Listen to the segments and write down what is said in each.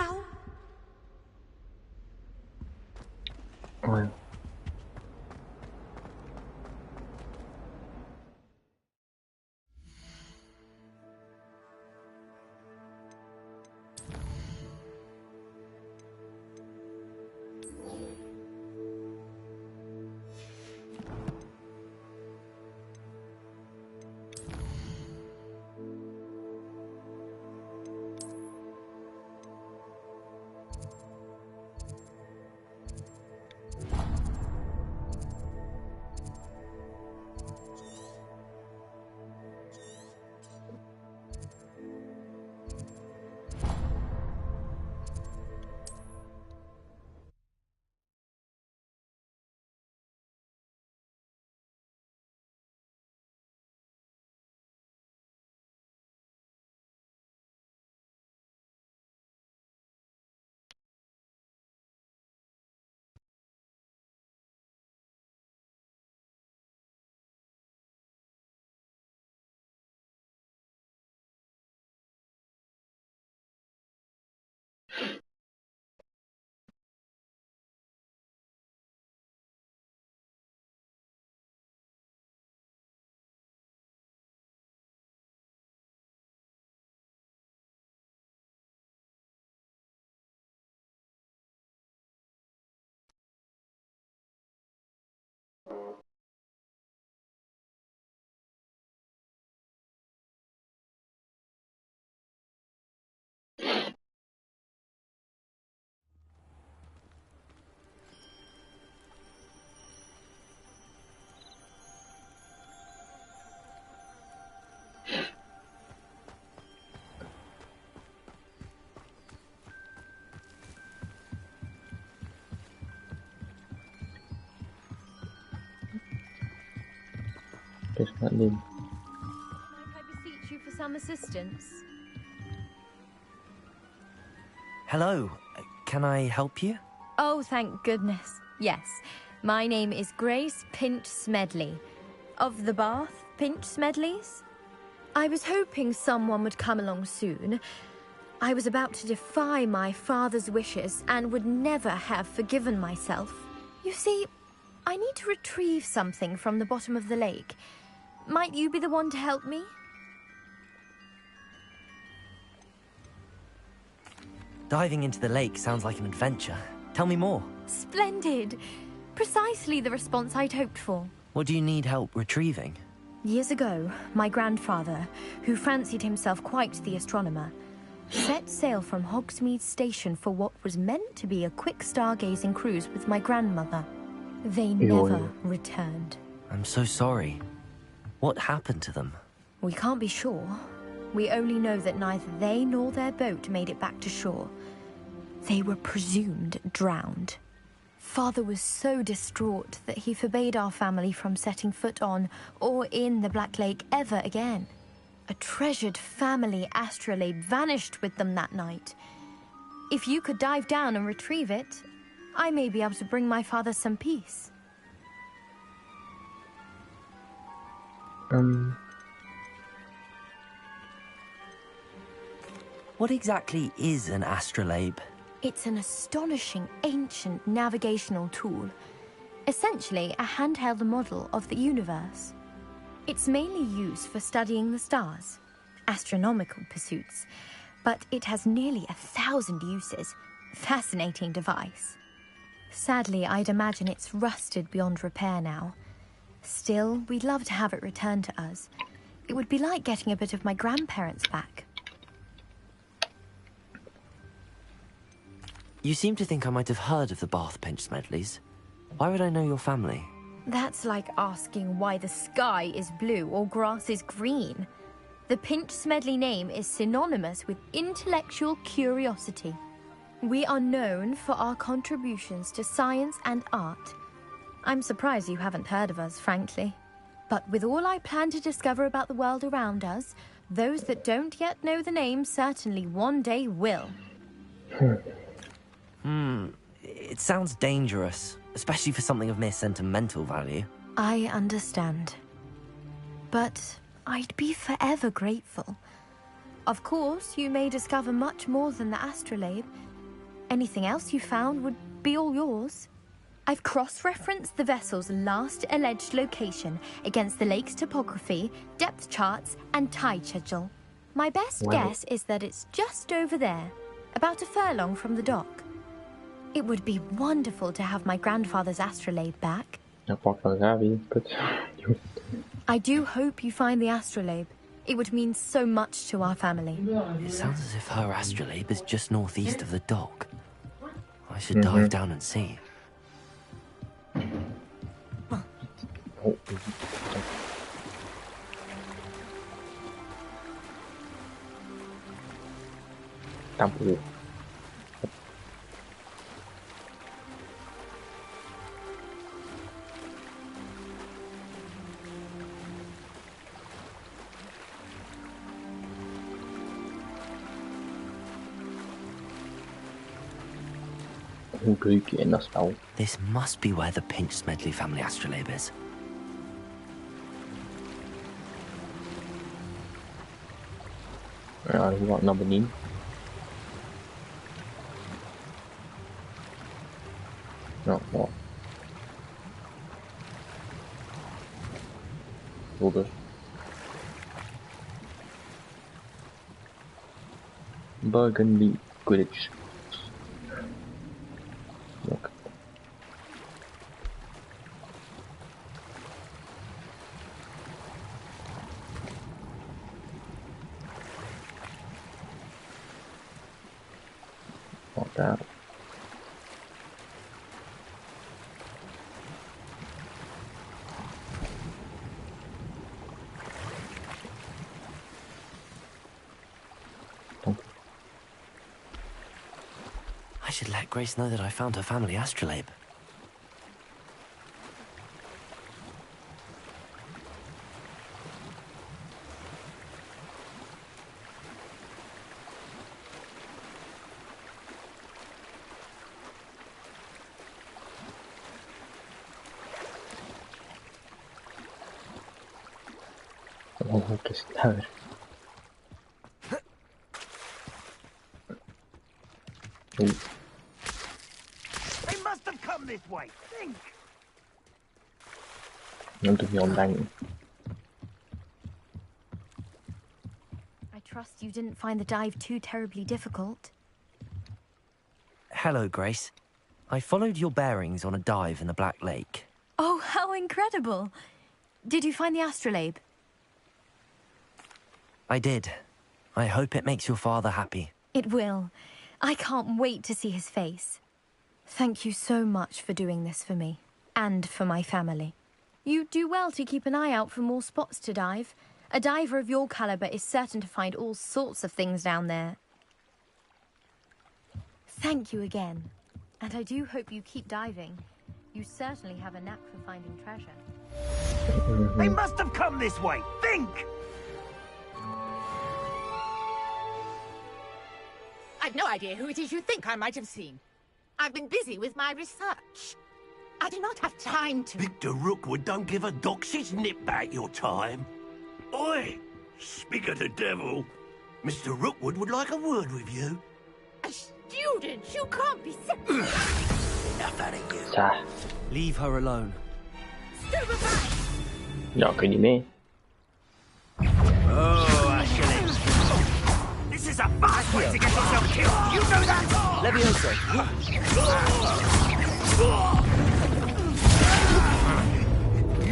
now. Ouais. Just not leave. Might I beseech you for some assistance? Hello. Can I help you? Oh, thank goodness. Yes. My name is Grace Pinch Smedley. Of the Bath Pinch Smedleys? I was hoping someone would come along soon. I was about to defy my father's wishes and would never have forgiven myself. You see, I need to retrieve something from the bottom of the lake. Might you be the one to help me? Diving into the lake sounds like an adventure. Tell me more. Splendid! Precisely the response I'd hoped for. What do you need help retrieving? Years ago, my grandfather, who fancied himself quite the astronomer, set sail from Hogsmeade Station for what was meant to be a quick stargazing cruise with my grandmother. They never returned. I'm so sorry. What happened to them? We can't be sure. We only know that neither they nor their boat made it back to shore. They were presumed drowned. Father was so distraught that he forbade our family from setting foot on or in the Black Lake ever again. A treasured family astrolabe vanished with them that night. If you could dive down and retrieve it, I may be able to bring my father some peace. What exactly is an astrolabe? It's an astonishing ancient navigational tool. Essentially, a handheld model of the universe. It's mainly used for studying the stars, astronomical pursuits, but it has nearly 1,000 uses. Fascinating device. Sadly, I'd imagine it's rusted beyond repair now. Still, we'd love to have it returned to us. It would be like getting a bit of my grandparents back. You seem to think I might have heard of the Bath Pinch Smedleys. Why would I know your family? That's like asking why the sky is blue or grass is green. The Pinch Smedley name is synonymous with intellectual curiosity. We are known for our contributions to science and art. I'm surprised you haven't heard of us, frankly. But with all I plan to discover about the world around us, those that don't yet know the name certainly one day will. It sounds dangerous, especially for something of mere sentimental value. I understand. But I'd be forever grateful. Of course, you may discover much more than the astrolabe, Anything else you found would be all yours. I've cross-referenced the vessel's last alleged location against the lake's topography, depth charts, and tide schedule. My best guess is that it's just over there, about a furlong from the dock. It would be wonderful to have my grandfather's astrolabe back. I do hope you find the astrolabe. It would mean so much to our family. It sounds as if her astrolabe is just northeast of the dock. I should dive down and see. Tampoco. This must be where the Pinch Smedley family astrolabe is. Gọi number 9. No, what? Older. Burgundy Quidditch. Look. Like that. I should let Grace know that I found her family astrolabe. Oh, que está. They must have come this way. Think. Non to be online. I trust you didn't find the dive too terribly difficult. Hello, Grace. I followed your bearings on a dive in the Black Lake. Oh, how incredible! Did you find the astrolabe? I did. I hope it makes your father happy. It will. I can't wait to see his face. Thank you so much for doing this for me, and for my family. You do well to keep an eye out for more spots to dive. A diver of your caliber is certain to find all sorts of things down there. Thank you again. And I do hope you keep diving. You certainly have a knack for finding treasure. They must have come this way. Think. I've no idea who it is you think I might have seen. I've been busy with my research. I do not have time to... Victor Rookwood don't give a doxy's nip back your time. Oi! Speak of the devil. Mr. Rookwood would like a word with you. A student? You can't be so... Enough out of you. Xa. Leave her alone. Stupefy! Nhỏ cái gì mê. Oh, Ashley. This is a fast way to get yourself killed. You know that? Levioso.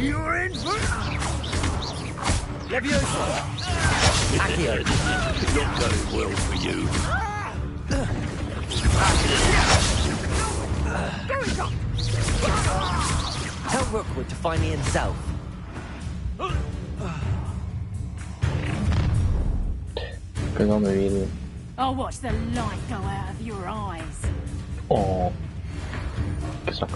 You're in for... Levioso. Accio. Not going well for you. Tell Rookwood to find me himself. Cái con người đi. I'll watch the light go out of your eyes. Oh. Cái sắc.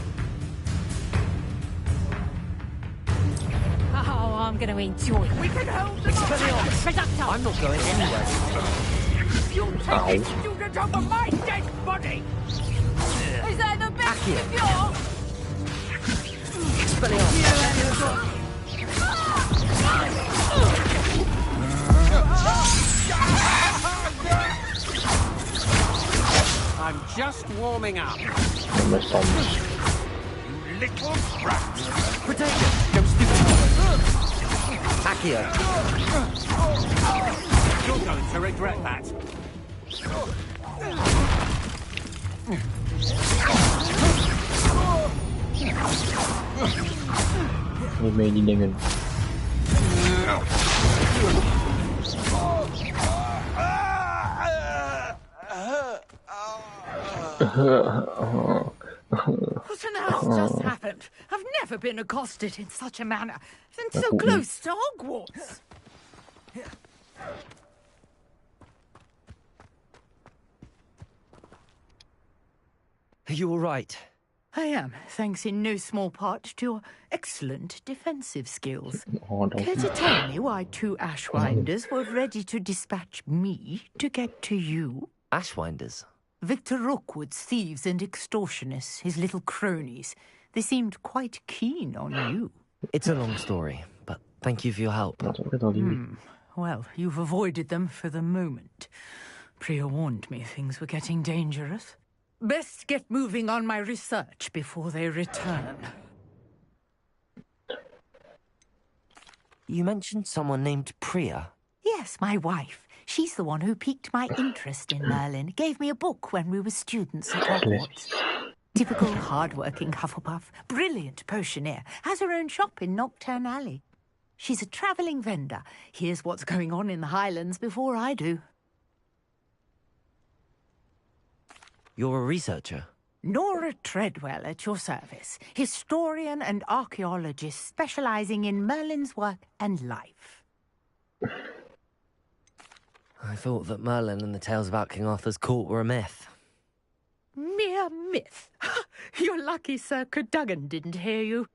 Oh, I'm going to enjoy it. We can hold them up. I'm not going anywhere. You'll take this student over my dead body. Is that the best Accio. of your... Expelliarmus. I'm just warming up. Nummer stånd. You little brat! Potato! Go stupid! Accio! You're going to regret that. Niet mee die dingen. What on earth just happened? I've never been accosted in such a manner. And so close to Hogwarts. Are you all right? I am, thanks in no small part to your excellent defensive skills. Oh, Care to tell me why 2 Ashwinders were ready to dispatch me to get to you? Ashwinders? Victor Rookwood's thieves and extortionists, his little cronies. They seemed quite keen on you. It's a long story, but thank you for your help. Well, you've avoided them for the moment. Priya warned me things were getting dangerous. Best get moving on my research before they return. You mentioned someone named Priya. Yes, my wife. She's the one who piqued my interest in Merlin. Gave me a book when we were students at Hogwarts. Typical hard-working Hufflepuff. Brilliant potioneer. Has her own shop in Nocturne Alley. She's a travelling vendor. Hears what's going on in the Highlands before I do. You're a researcher? Nora Treadwell at your service. Historian and archaeologist specialising in Merlin's work and life. I thought that Merlin and the tales about King Arthur's court were a myth. Mere myth. You're lucky Sir Cadogan didn't hear you.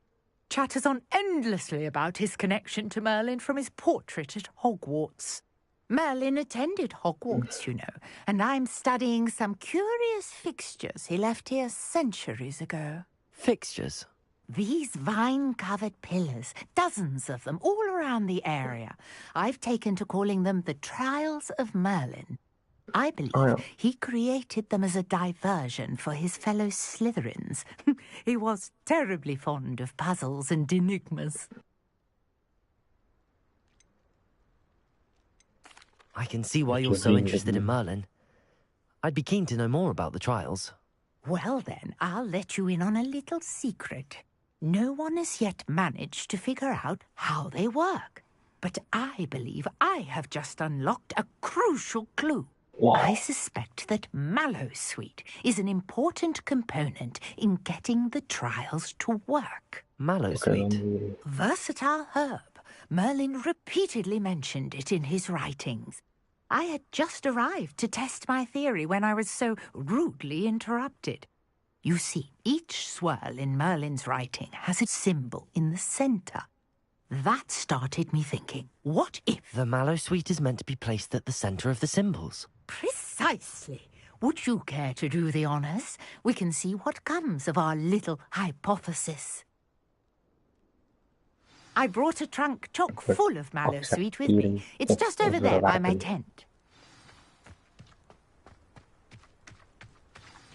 Chatters on endlessly about his connection to Merlin from his portrait at Hogwarts. Merlin attended Hogwarts, you know, and I'm studying some curious fixtures he left here centuries ago. Fixtures? These vine-covered pillars, dozens of them, all around the area. I've taken to calling them the Trials of Merlin. I believe he created them as a diversion for his fellow Slytherins. He was terribly fond of puzzles and enigmas. I can see why you're so interested in Merlin. I'd be keen to know more about the trials. Well then, I'll let you in on a little secret. No one has yet managed to figure out how they work. But I believe I have just unlocked a crucial clue. Wow. I suspect that Mallowsweet is an important component in getting the trials to work. Mallowsweet? Versatile herb. Merlin repeatedly mentioned it in his writings. I had just arrived to test my theory when I was so rudely interrupted. You see, each swirl in Merlin's writing has a symbol in the centre. That started me thinking, what if... The Mallowsweet is meant to be placed at the centre of the symbols. Precisely. Would you care to do the honours? We can see what comes of our little hypothesis. I brought a trunk chock full of Mallowsweet with me. It's just over there by my tent.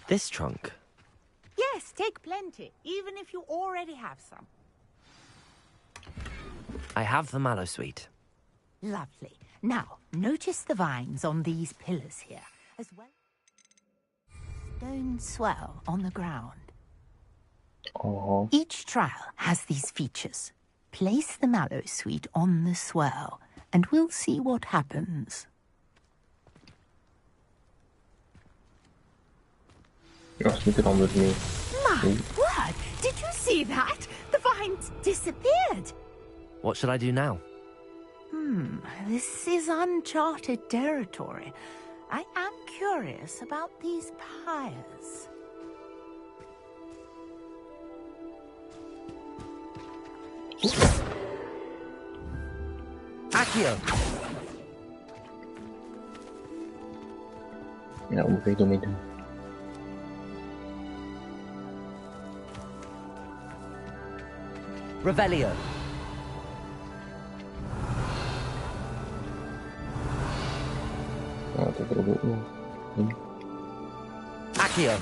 This trunk? Yes, take plenty, even if you already have some. I have the Mallowsweet. Lovely. Now, notice the vines on these pillars here, as well as stone swell on the ground. Each trial has these features. Place the Mallowsweet on the swirl, and we'll see what happens. My word! Did you see that? The vines disappeared. What should I do now? This is uncharted territory. I am curious about these pyres. Accio! Ja, wat moet ik ermee doen? Revelio! Ja, dat wil ik ook nog. Accio! Accio.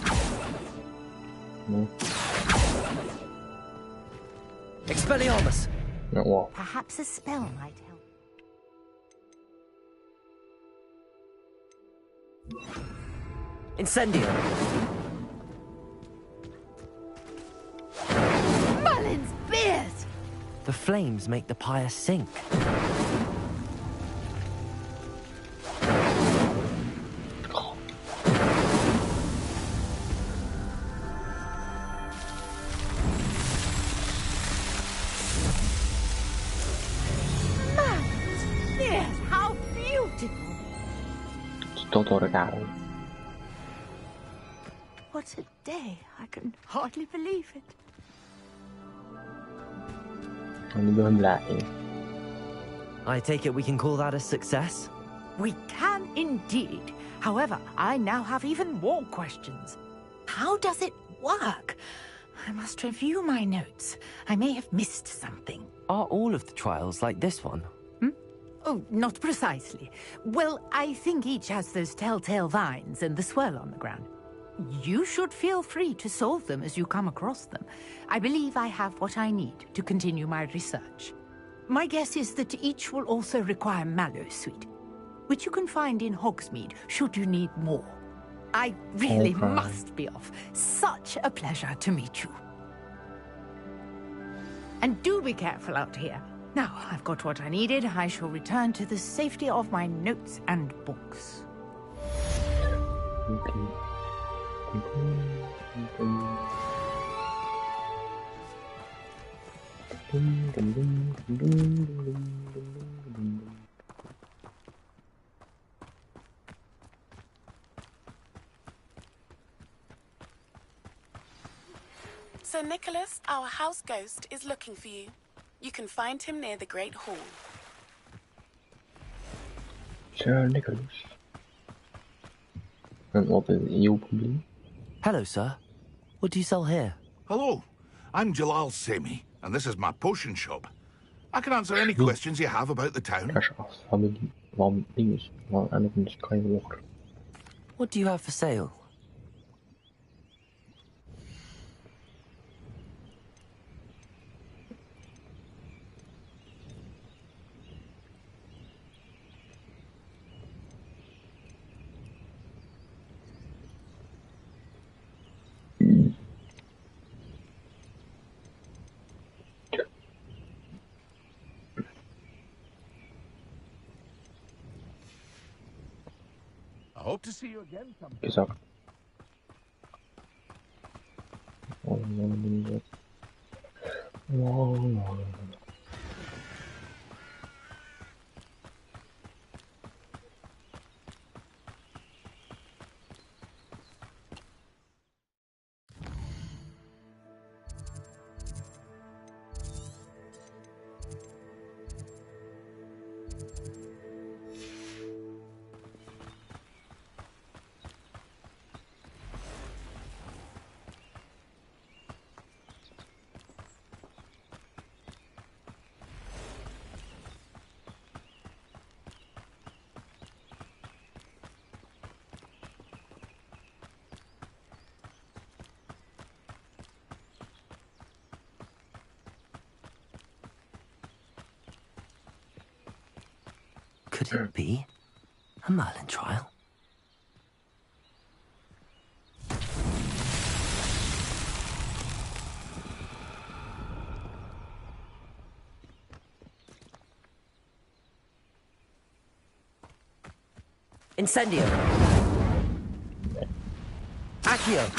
No. Expelliarmus. Not what? Perhaps a spell might help. Incendio. Merlin's beard! The flames make the pyre sink. Merlin's beard! How beautiful! Tot door elkaar. What a day. I can hardly believe it. En nu ben ik blij. I take it we can call that a success? We can indeed. However, I now have even more questions. How does it work? I must review my notes. I may have missed something. Are all of the trials like this one? Oh, not precisely. Well, I think each has those telltale vines and the swirl on the ground. You should feel free to solve them as you come across them. I believe I have what I need to continue my research. My guess is that each will also require mallow sweet, which you can find in Hogsmeade should you need more. I really must be off. Such a pleasure to meet you. And do be careful out here. Now I've got what I needed. I shall return to the safety of my notes and books. Sir Nicholas, our house ghost, is looking for you. You can find him near the Great Hall. Sir Nicholas. En wat is uw probleem? Hello, sir. What do you sell here? Hello, I'm Jalal Semi, and this is my potion shop. I can answer any questions you have about the town. Kers af. Van dinges. En ik een skywalker. What do you have for sale? I hope to see you again sometime. Gezakt. Oh, man. Oh. Could it be a Merlin trial? Incendio. Accio.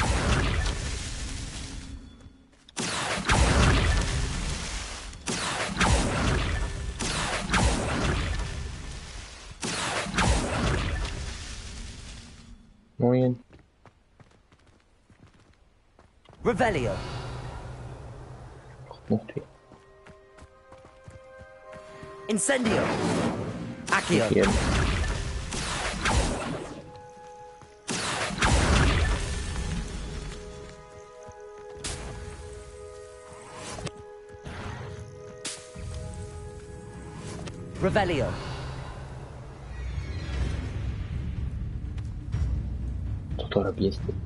Morgen. Revelio. Nog twee. Incendio. Accio. Hier. Revelio. Tot door de beesten.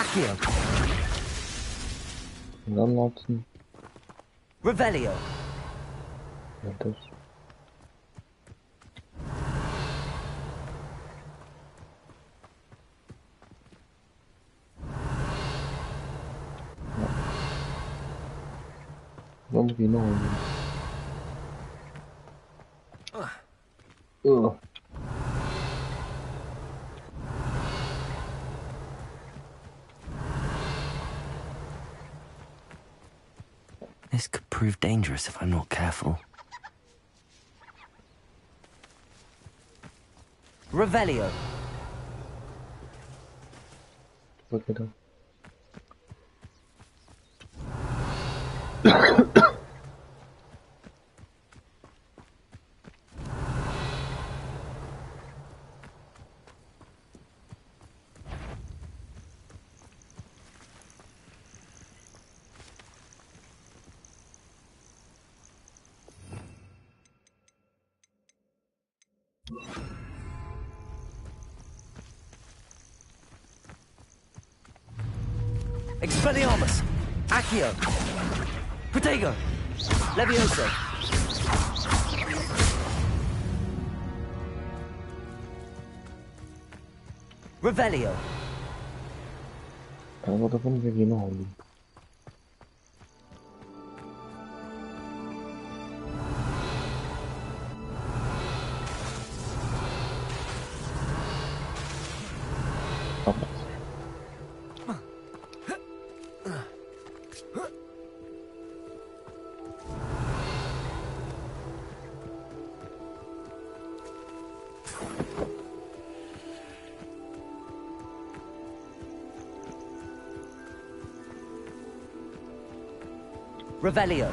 Accio. En dan laten. Revelio. Ja, dus. Ja. Dan moet je nog een doen. This could prove dangerous if I'm not careful. Revelio. Wat je dan? Expelliarmus. Accio. Protego. Levioso. Revelio. En wat ervan moet je nog een doen? Appels. Revelio.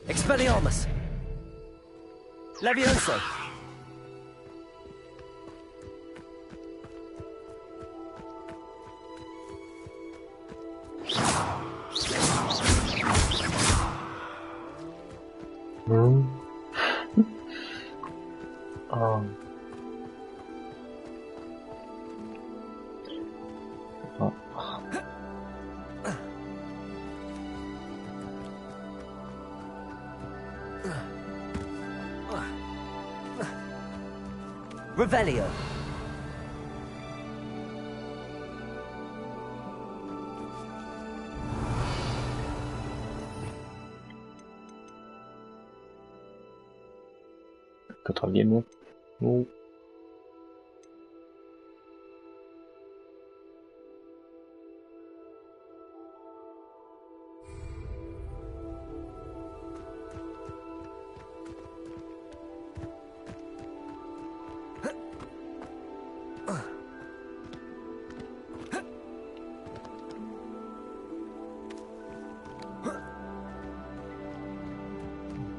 Expelliarmus. Levioso. Revelio. Kontrollieren wir. Oh.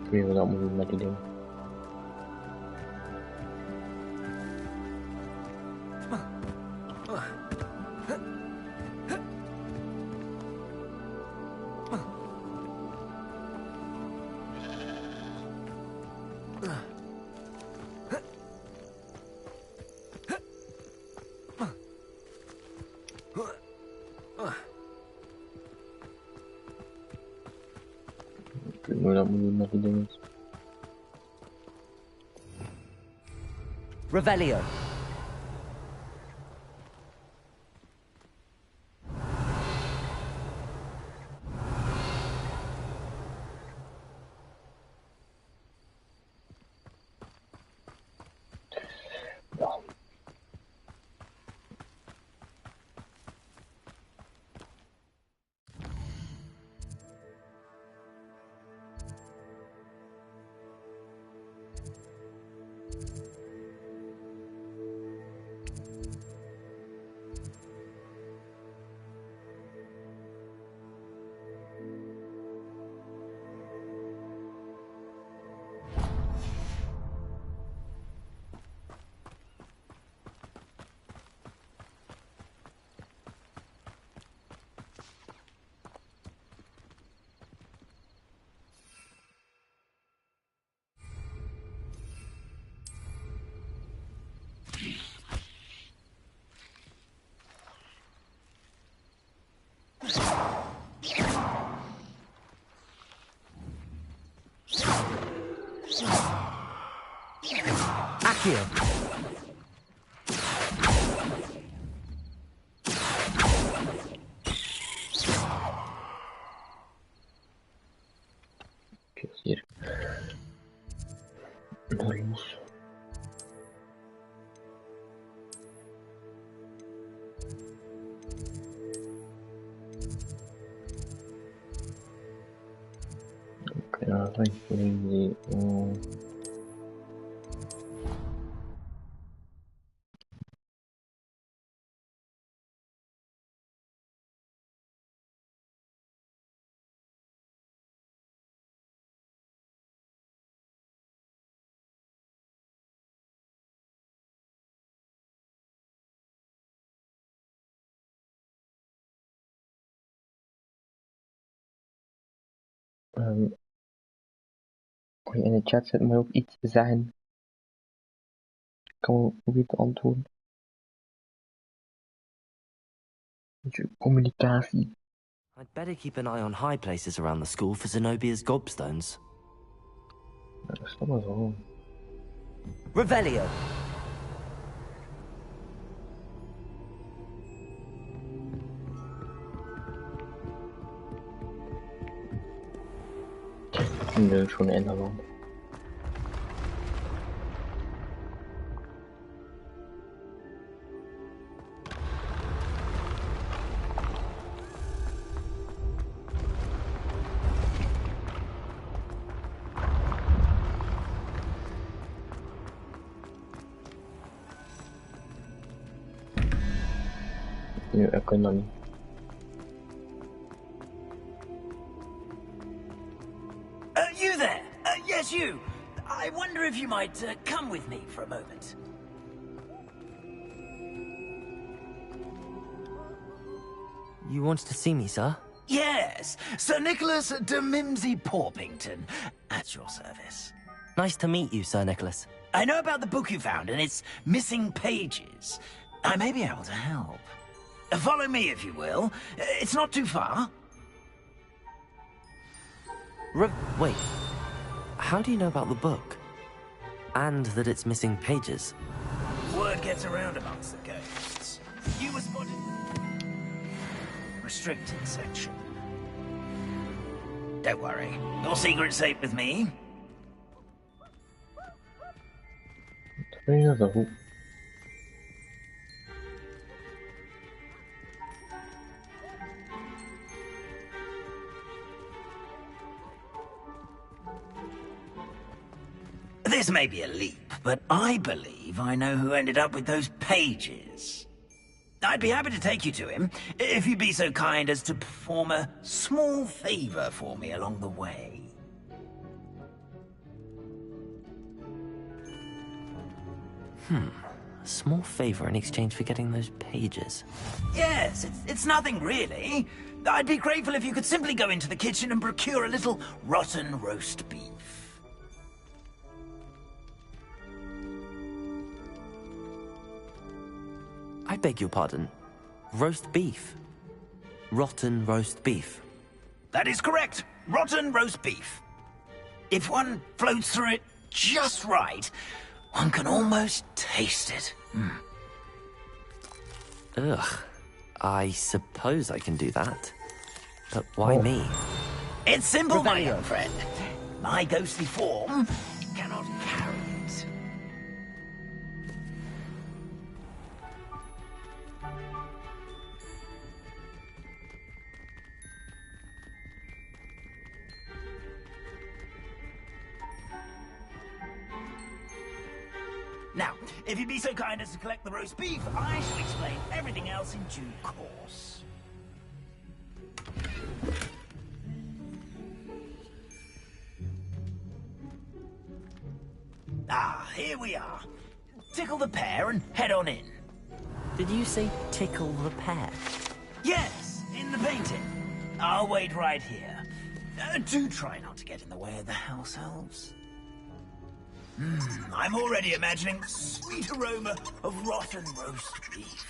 Ik weet niet wat dat moet doen met die dingen. Ik weet niet wat dat moet doen met die dingen. Revelio. Ja. Here. Oké, hier. Daar los. Oké, dan ga ik die. In de chat zit mij ook iets te zeggen. Ik kan wel proberen te antwoorden. Beetje communicatie. I'd better keep an eye on high places around the school for Zenobia's gobstones. Ja, dat is toch maar zo. Revelio. Nu schon in Enderland. Nu, ik kan dat niet. You there! Yes, you! I wonder if you might come with me for a moment. You wanted to see me, sir? Yes, Sir Nicholas de Mimsy Porpington, at your service. Nice to meet you, Sir Nicholas. I know about the book you found and its missing pages. I may be able to help. Follow me, if you will. It's not too far. Wait. How do you know about the book? And that it's missing pages? Word gets around amongst the ghosts. You were spotted... Restricted section. Don't worry. Your secret's safe with me. This may be a leap, but I believe I know who ended up with those pages. I'd be happy to take you to him, if you'd be so kind as to perform a small favor for me along the way. A small favor in exchange for getting those pages. Yes, it's nothing really. I'd be grateful if you could simply go into the kitchen and procure a little rotten roast beef. I beg your pardon. Roast beef. Rotten roast beef. That is correct. Rotten roast beef. If one floats through it just right, one can almost taste it. Ugh. I suppose I can do that. But why me? It's simple, my young friend. My ghostly form cannot carry it. Now, if you'd be so kind as to collect the roast beef, I shall explain everything else in due course. Ah, here we are. Tickle the pear and head on in. Did you say tickle the pear? Yes, in the painting. I'll wait right here. Do try not to get in the way of the house elves. I'm already imagining the sweet aroma of rotten roast beef.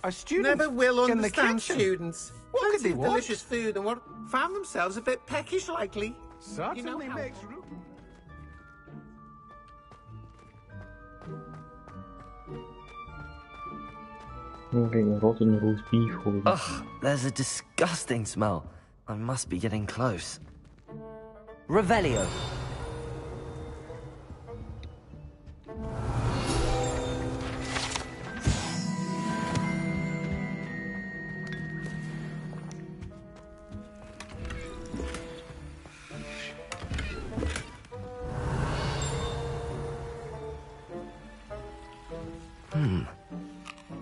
A student Never will in the understand kitchen. students. What could Plenty they of want? delicious food and what found themselves a bit peckish likely. Certainly how- makes room. Rotten roast beef. Ugh, there's a disgusting smell. I must be getting close. Revelio.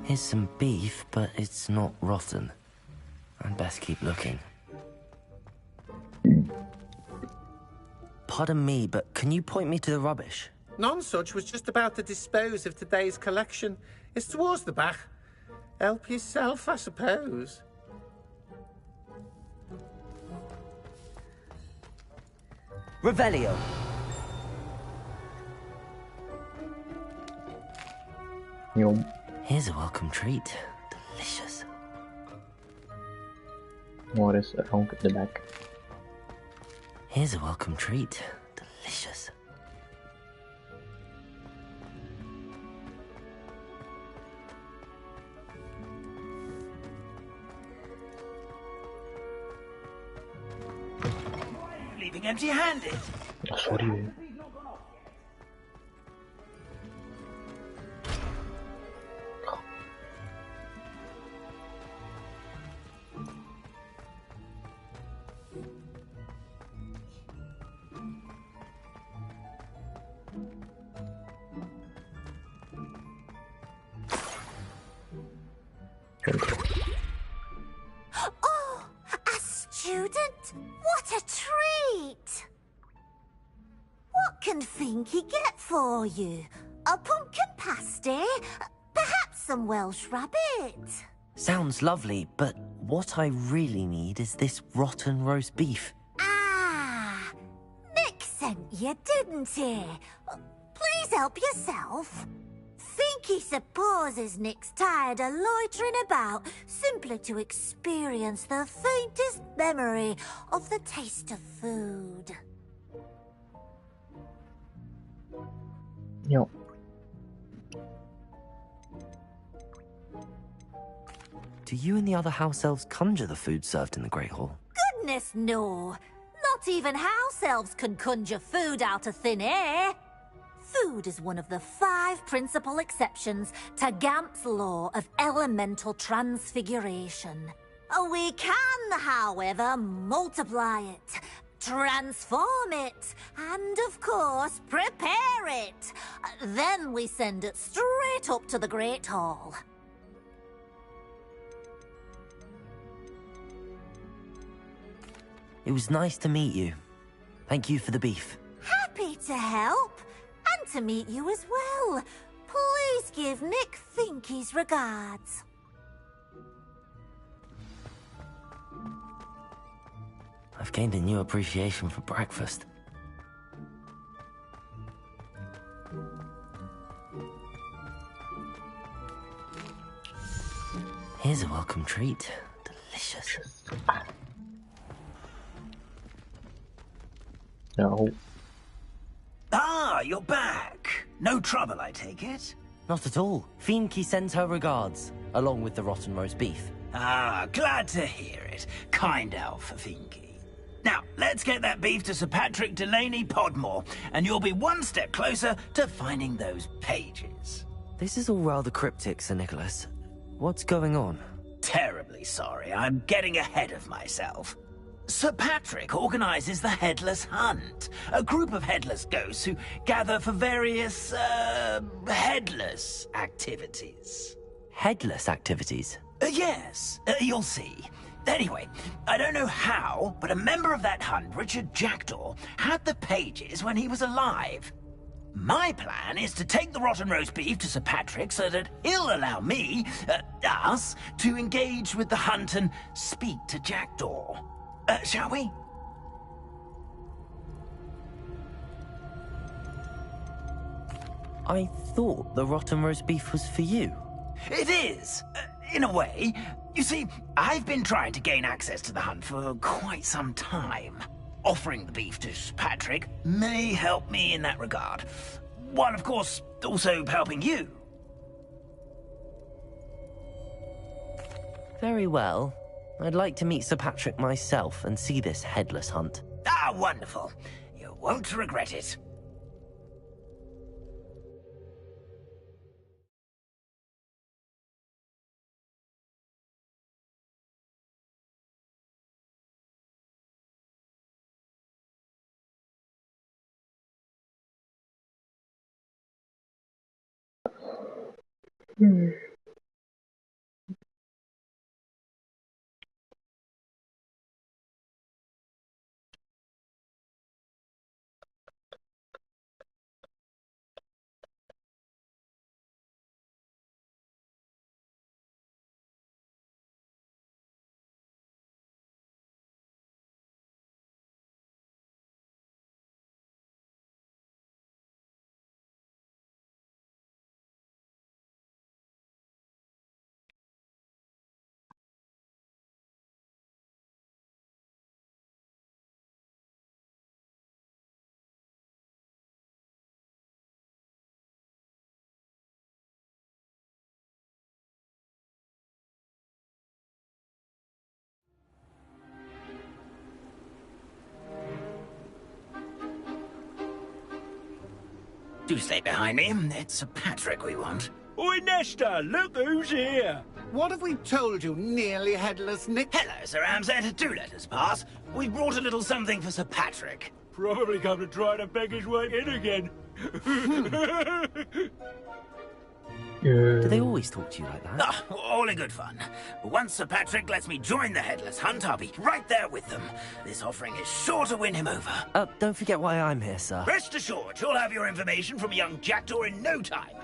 Here's some beef, but it's not rotten. I'd best keep looking. Pardon me, but can you point me to the rubbish? None such was just about to dispose of today's collection. It's towards the back. Help yourself, I suppose. Revelio. Yum. Here's a welcome treat. Delicious. What is wrong at the back? Here's a welcome treat. Delicious. Leaving empty-handed. Oh, sorry, man. Oh, a student? What a treat! What can Finky get for you? A pumpkin pasty? Perhaps some Welsh rabbit? Sounds lovely, but what I really need is this rotten roast beef. Ah, Nick sent you, didn't he? Please help yourself. Finky supposes Nick's tired of loitering about simply to experience the faintest memory of the taste of food. Yo. Do you and the other house elves conjure the food served in the Great Hall? Goodness, no. Not even house elves can conjure food out of thin air. Food is one of the 5 principal exceptions to Gamp's law of elemental transfiguration. We can, however, multiply it, transform it, and, of course, prepare it. Then we send it straight up to the Great Hall. It was nice to meet you. Thank you for the beef. Happy to help, and to meet you as well. Please give Nick Finky's regards. I've gained a new appreciation for breakfast. Here's a welcome treat. Delicious. No. Ah, you're back. No trouble, I take it? Not at all. Fienke sends her regards, along with the rotten roast beef. Ah, glad to hear it. Kind elf, Finky. Now, let's get that beef to Sir Patrick Delaney Podmore, and you'll be one step closer to finding those pages. This is all rather cryptic, Sir Nicholas. What's going on? Terribly sorry, I'm getting ahead of myself. Sir Patrick organizes the Headless Hunt, a group of headless ghosts who gather for various, headless activities. Headless activities? Yes, you'll see. Anyway, I don't know how, but a member of that hunt, Richard Jackdaw, had the pages when he was alive. My plan is to take the rotten roast beef to Sir Patrick so that he'll allow me, us, to engage with the hunt and speak to Jackdaw. Shall we? I thought the rotten roast beef was for you. It is. in a way. You see, I've been trying to gain access to the hunt for quite some time. Offering the beef to Sir Patrick may help me in that regard. While, of course, also helping you. Very well. I'd like to meet Sir Patrick myself and see this headless hunt. Ah, wonderful. You won't regret it. Do stay behind me. It's Sir Patrick we want. Oi, Nesta, look who's here. What have we told you, nearly headless Nick? Hello, Sir Ramsay. Do let us pass. We brought a little something for Sir Patrick. Probably come to try to beg his way in again. Do they always talk to you like that? Ah, all in good fun. Once Sir Patrick lets me join the headless hunt, I'll be right there with them. This offering is sure to win him over. Don't forget why I'm here, sir. Rest assured, you'll have your information from a young jackdaw in no time.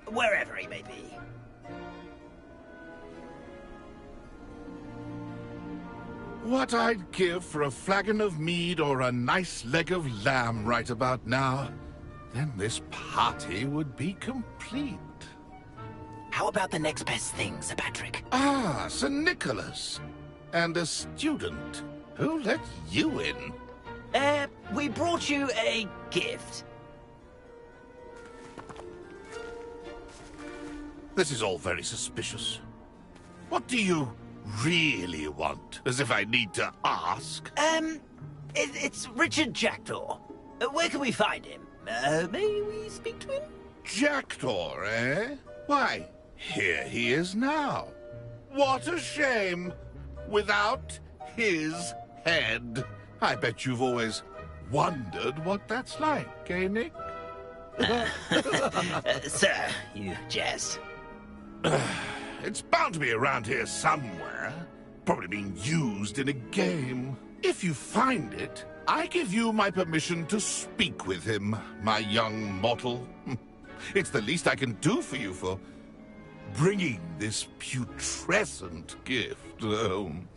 Wherever he may be. What I'd give for a flagon of mead or a nice leg of lamb right about now. Then this party would be complete. How about the next best thing, Sir Patrick? Ah, Sir Nicholas. And a student. Who let you in? We brought you a gift. This is all very suspicious. What do you really want? As if I need to ask. It's Richard Jackdaw. Where can we find him? May we speak to him? Jackdaw, eh? Why, here he is now. What a shame. Without his head. I bet you've always wondered what that's like, eh, Nick? Sir, you jest. It's bound to be around here somewhere. Probably being used in a game. If you find it, I give you my permission to speak with him, my young mortal. It's the least I can do for you for bringing this putrescent gift home.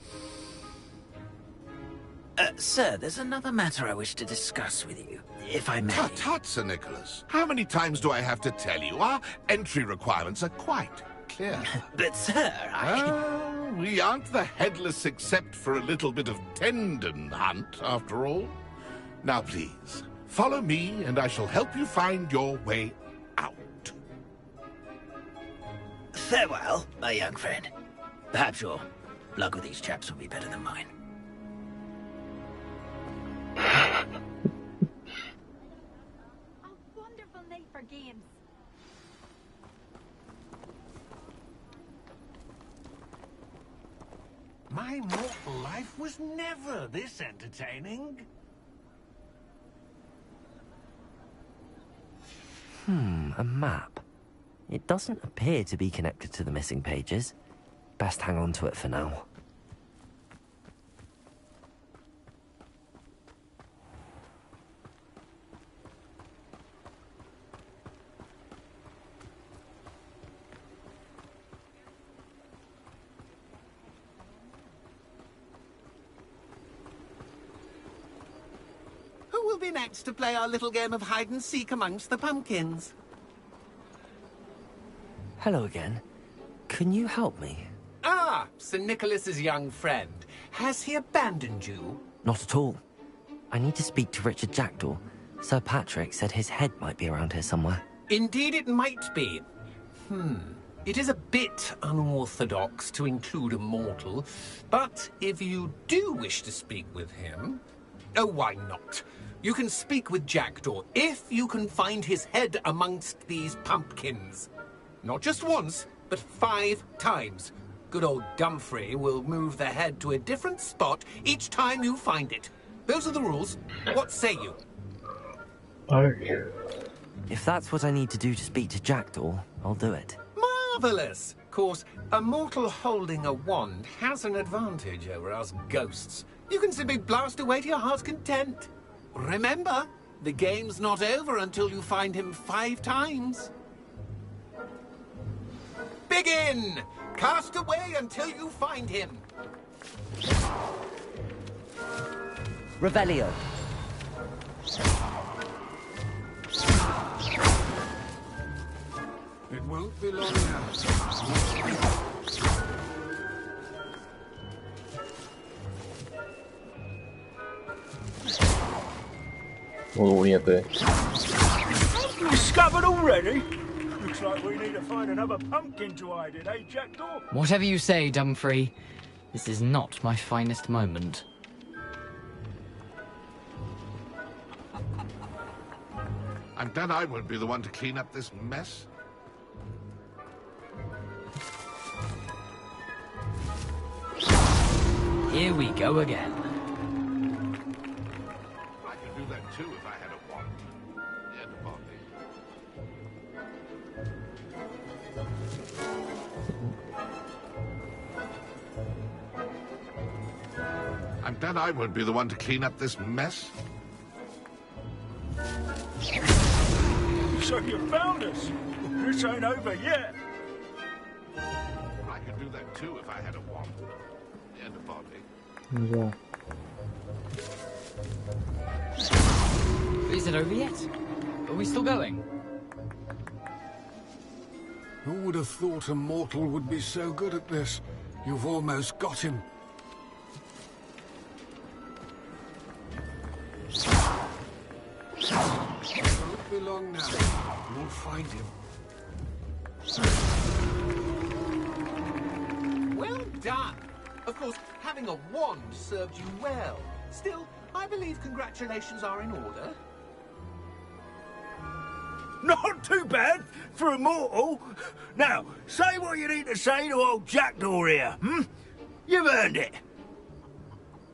Sir, there's another matter I wish to discuss with you, if I may. Tut, tut, Sir Nicholas. How many times do I have to tell you? Our entry requirements are quite clear. But, sir, we aren't the headless except for a little bit of tendon hunt, after all. Now, please, follow me, and I shall help you find your way out. Farewell, my young friend. Perhaps your luck with these chaps will be better than mine. A wonderful night for games. My mortal life was never this entertaining. A map. It doesn't appear to be connected to the missing pages. Best hang on to it for now. Who will be next to play our little game of hide-and-seek amongst the pumpkins? Hello again. Can you help me? Ah, Sir Nicholas's young friend. Has he abandoned you? Not at all. I need to speak to Richard Jackdaw. Sir Patrick said his head might be around here somewhere. Indeed it might be. It is a bit unorthodox to include a mortal, but if you do wish to speak with him... Oh, why not? You can speak with Jackdaw if you can find his head amongst these pumpkins. Not just once, but 5 times. Good old Dumfrey will move the head to a different spot each time you find it. Those are the rules. What say you? If that's what I need to do to speak to Jackdaw, I'll do it. Marvellous! Of course, a mortal holding a wand has an advantage over us ghosts. You can simply blast away to your heart's content. Remember, the game's not over until you find him 5 times. Begin! Cast away until you find him. Revelio. It won't be long now. Discovered already? Looks like we need to find another pumpkin to hide in, eh, Jackdaw? Whatever you say, Dumfrey. This is not my finest moment. I'm glad I won't be the one to clean up this mess. Here we go again. I could do that too if I had a wand. And a body. I'm glad I won't be the one to clean up this mess. So you found us. This ain't over yet. I could do that too if I had a wand. And a body. Yeah. Is it over yet? Are we still going? Who would have thought a mortal would be so good at this? You've almost got him. It won't be long now. We'll find him. Well done. Of course, having a wand served you well. Still, I believe congratulations are in order. Not too bad for a mortal. Now, say what you need to say to old Jackdaw here, You've earned it.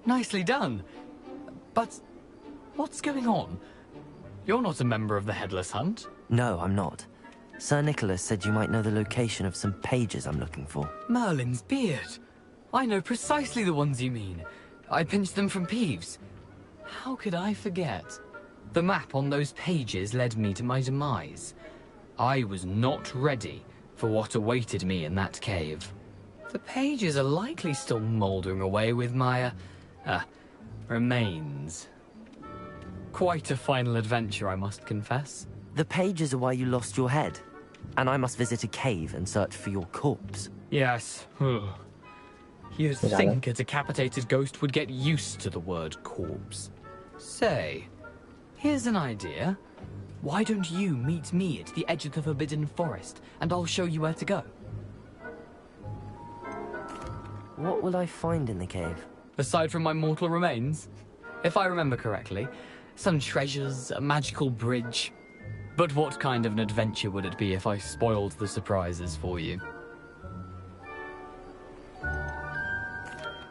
Nicely done. But what's going on? You're not a member of the Headless Hunt. No, I'm not. Sir Nicholas said you might know the location of some pages I'm looking for. Merlin's beard. I know precisely the ones you mean. I pinched them from Peeves. How could I forget? The map on those pages led me to my demise. I was not ready for what awaited me in that cave. The pages are likely still mouldering away with my, remains. Quite a final adventure, I must confess. The pages are why you lost your head, and I must visit a cave and search for your corpse. Yes. You'd think a decapitated ghost would get used to the word corpse. Say, here's an idea. Why don't you meet me at the edge of the Forbidden Forest, and I'll show you where to go? What will I find in the cave? Aside from my mortal remains? If I remember correctly, some treasures, a magical bridge. But what kind of an adventure would it be if I spoiled the surprises for you?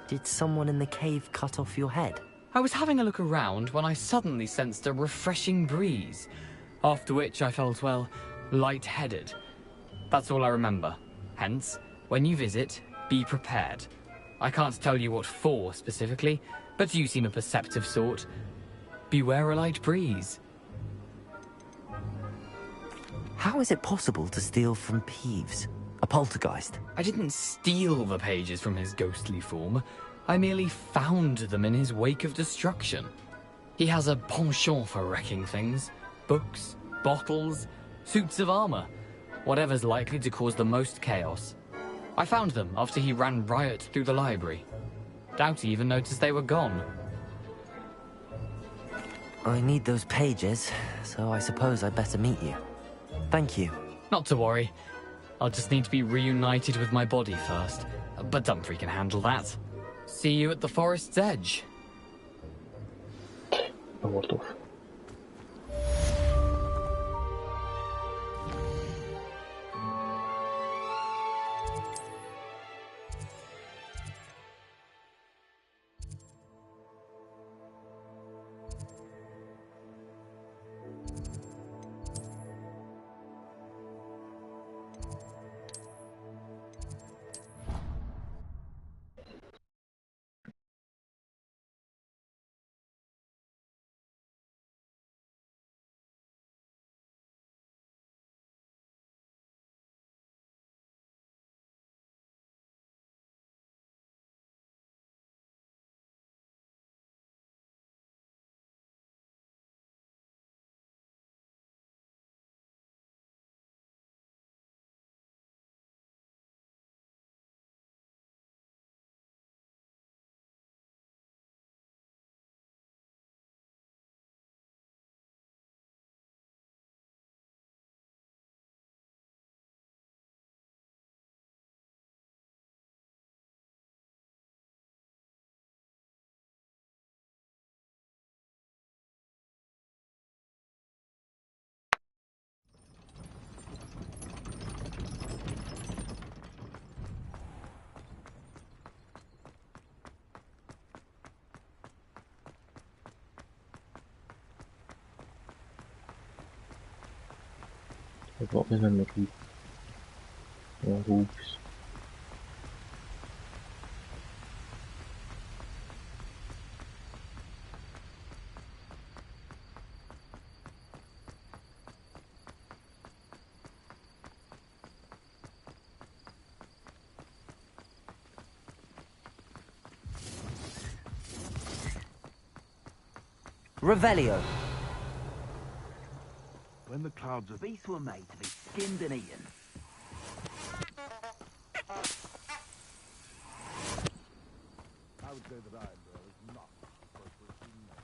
Did someone in the cave cut off your head? I was having a look around when I suddenly sensed a refreshing breeze, after which I felt, well, lightheaded. That's all I remember. Hence, when you visit, be prepared. I can't tell you what for specifically, but you seem a perceptive sort. Beware a light breeze. How is it possible to steal from Peeves? A poltergeist? I didn't steal the pages from his ghostly form. I merely found them in his wake of destruction. He has a penchant for wrecking things. Books, bottles, suits of armor. Whatever's likely to cause the most chaos. I found them after he ran riot through the library. Doubt he even noticed they were gone. I need those pages, so I suppose I'd better meet you. Thank you. Not to worry. I'll just need to be reunited with my body first. But Dumfries can handle that. See you at the forest's edge. Gotów. Wat is er met die hoops? Revelio. When the clouds of Beasts were made to be skinned and eaten. I would say that Ironvale is not appropriately named.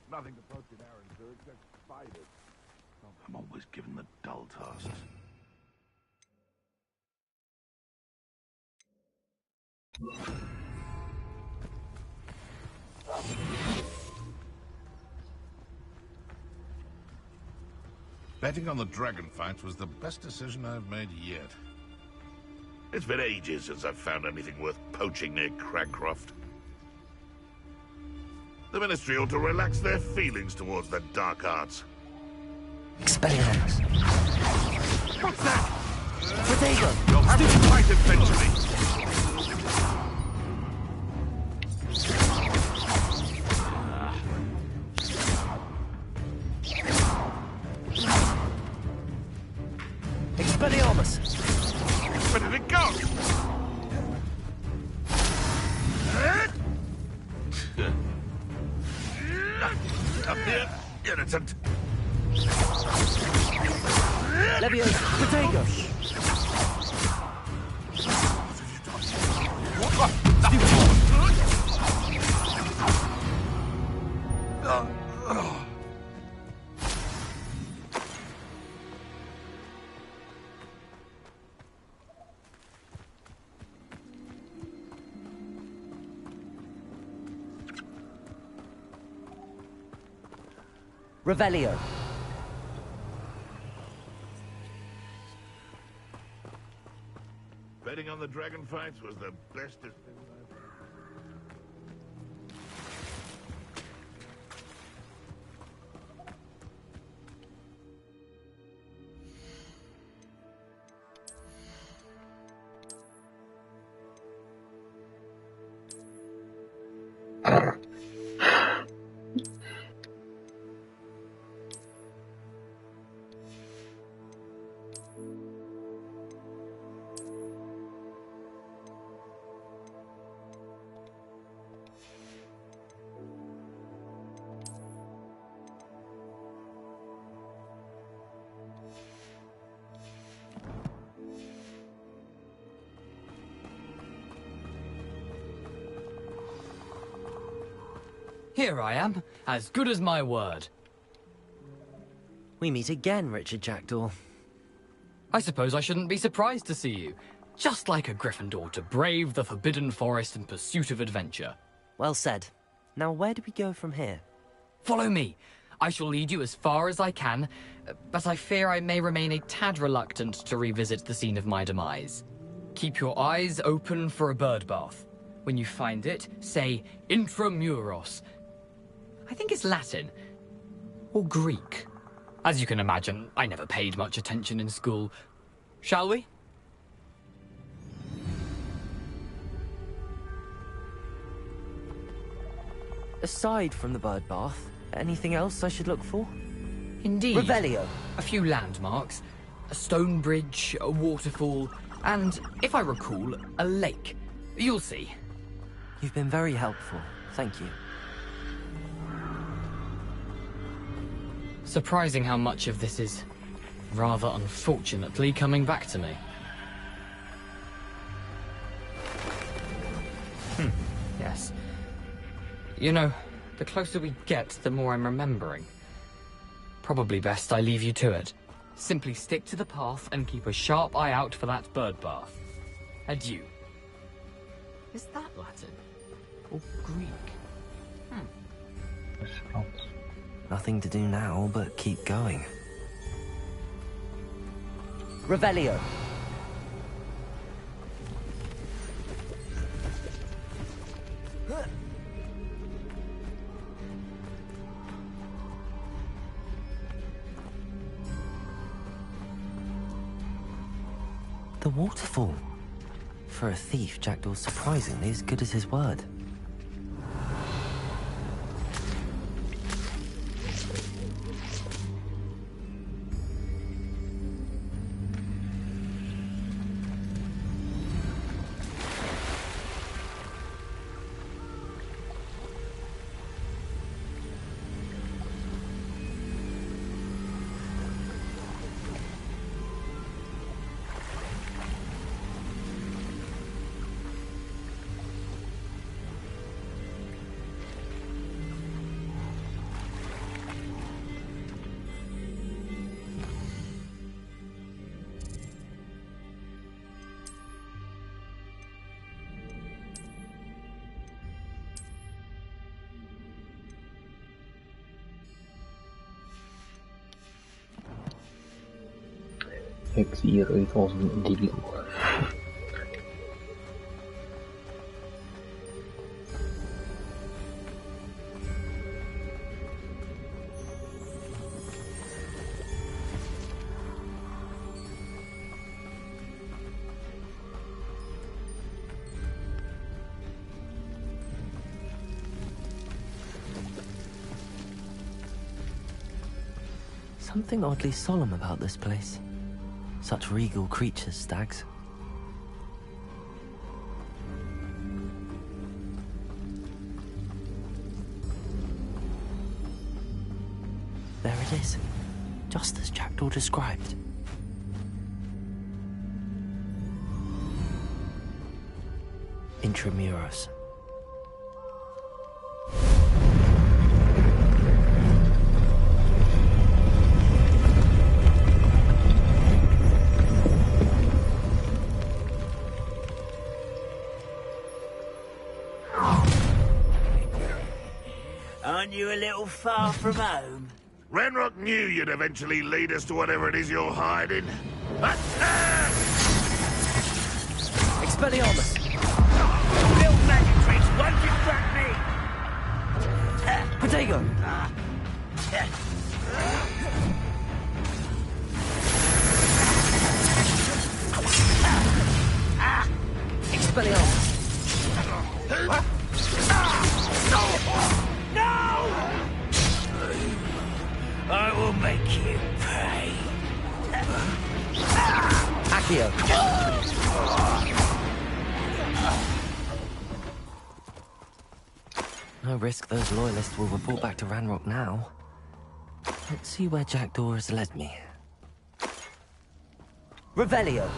Nothing to poach in Arrowsburg except spiders. I'm always given the dull tasks. Betting on the dragon fights was the best decision I've made yet. It's been ages since I've found anything worth poaching near Cragcroft. The Ministry ought to relax their feelings towards the dark arts. Expelliarmus. What's that? Potato! You'll have to fight eventually. Expelliarmus. Where did it go? Up here, innocent. Leviosa. Potato. Revelio. Betting on the dragon fights was the best decision I've made. Here I am, as good as my word. We meet again, Richard Jackdaw. I suppose I shouldn't be surprised to see you. Just like a Gryffindor to brave the Forbidden Forest in pursuit of adventure. Well said. Now where do we go from here? Follow me. I shall lead you as far as I can, but I fear I may remain a tad reluctant to revisit the scene of my demise. Keep your eyes open for a bird bath. When you find it, say Intramuros. I think it's Latin. Or Greek. As you can imagine, I never paid much attention in school. Shall we? Aside from the bird bath, anything else I should look for? Indeed. Revelio. A few landmarks. A stone bridge, a waterfall, and, if I recall, a lake. You'll see. You've been very helpful. Thank you. Surprising how much of this is, rather unfortunately, coming back to me. Yes. You know, the closer we get, the more I'm remembering. Probably best I leave you to it. Simply stick to the path and keep a sharp eye out for that bird bath. Adieu. Is that Latin? Or Greek? Nothing to do now but keep going. Revelio. The waterfall. For a thief, Jackdaw's surprisingly as good as his word. Ik zie hieruit als een debiel. Something oddly solemn about this place. Such regal creatures, stags. There it is, just as Jackdaw described. Intramuros. Aren't you a little far from home? Ranrock knew you'd eventually lead us to whatever it is you're hiding. Expelliarmus! Build magic tricks won't distract me! Protego! Expelliarmus! No! I will make you pay. Accio! No risk those loyalists will report back to Ranrock now. Let's see where Jackdaw has led me. Revelio!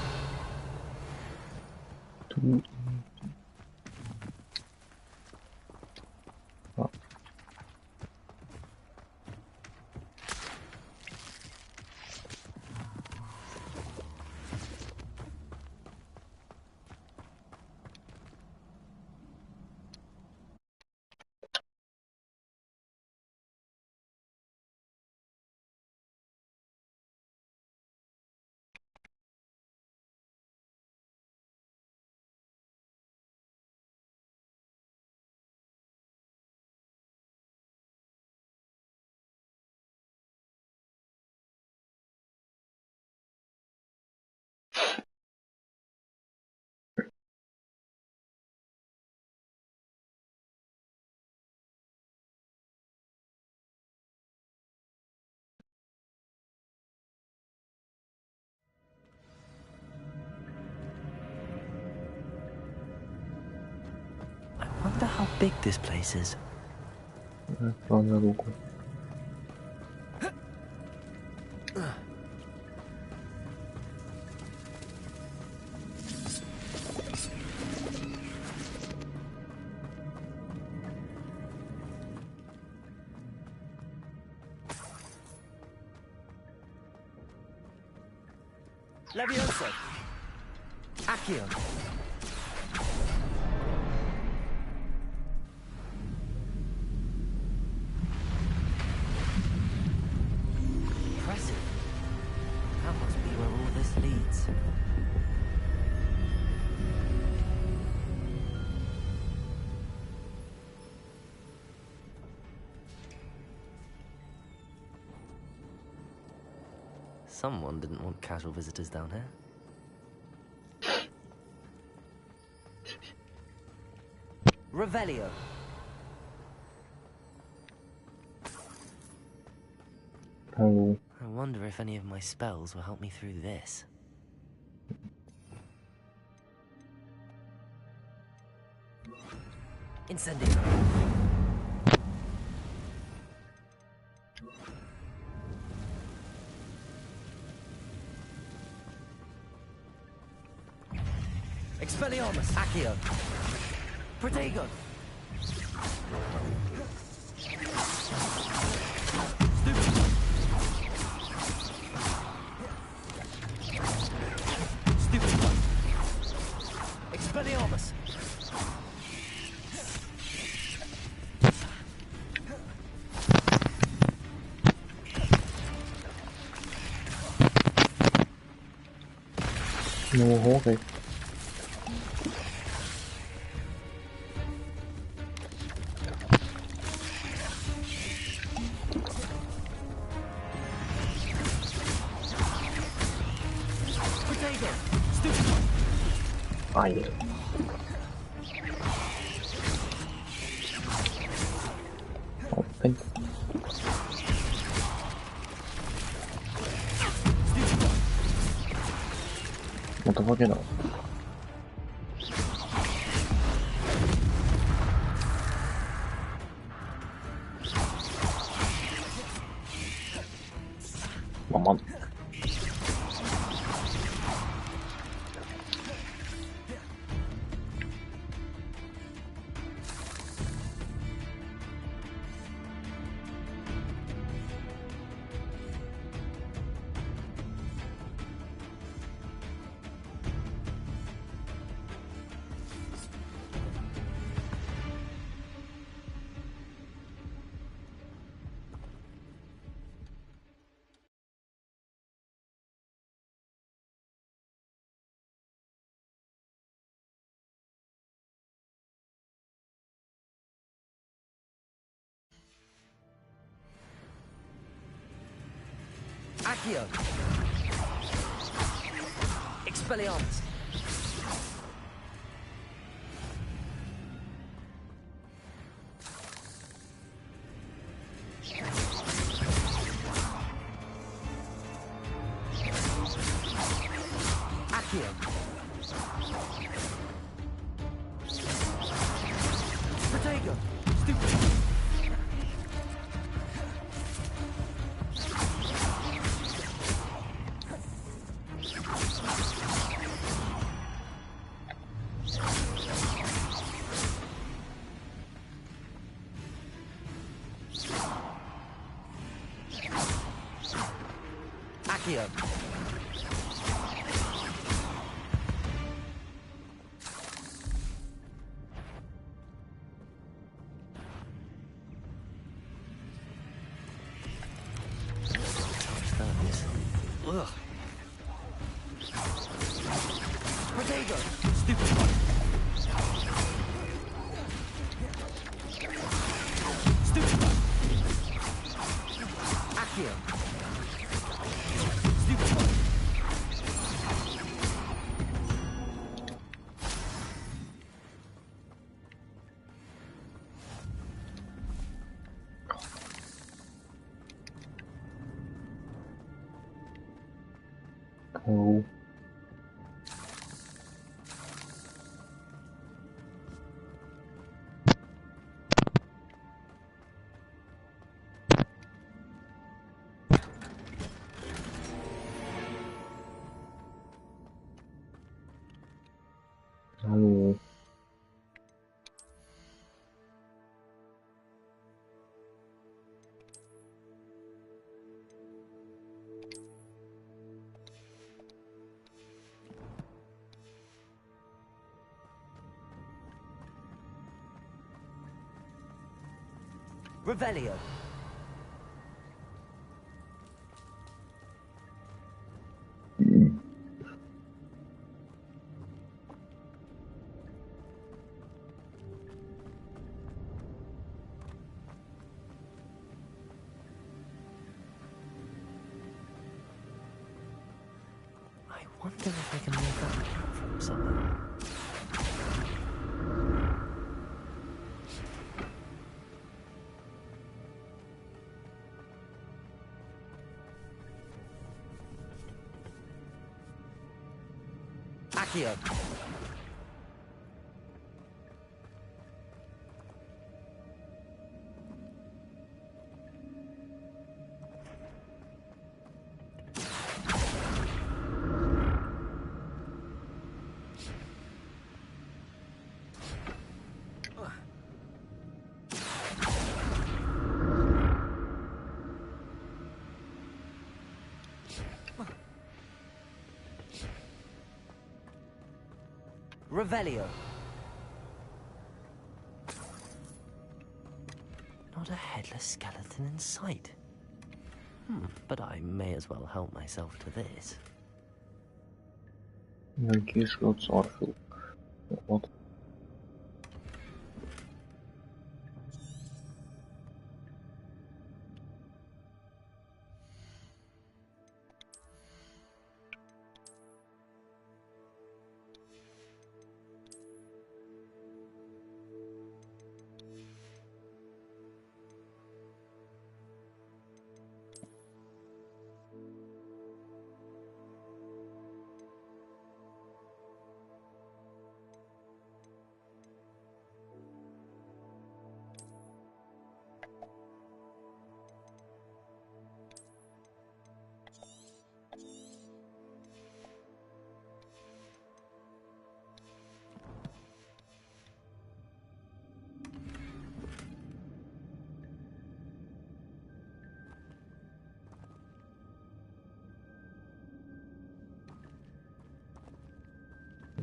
how big this place is. 그러냐 놓고. Levioso. Accio. Impressive. That must be where all this leads. Someone didn't want casual visitors down here. Revelio. Oh. I wonder if any of my spells will help me through this. Incendio. Expelliarmus. Accio. Protego. Stupid one. Expelliarmus. No Hoggy. Ah, yeah. Oh, thanks. What the fuck, you know? Mamma. Accio. Expelliarmus. Accio. Protego. Stupid. Accio. Ugh. Protego. Stupid one. Stupid one. Accio. Stupid one. Oh. Halo. Revelio. I wonder if I can move that platform somehow. Accio. Revelio. Not a headless skeleton in sight. But I may as well help myself to this. Welke slots Orville? Wat?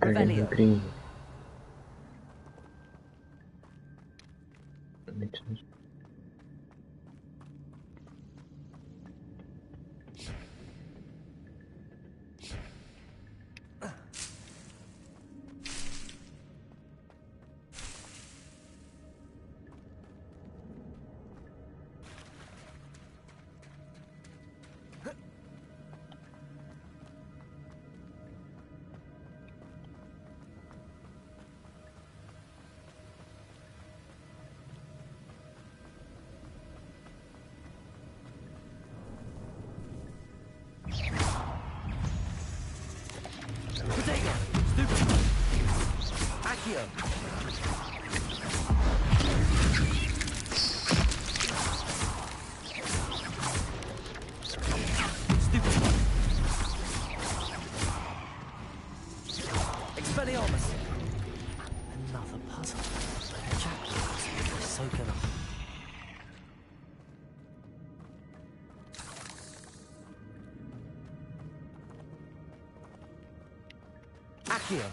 Revelio. Niks mis. Expelliarmus! Another puzzle. Jack is so gonna... Accio!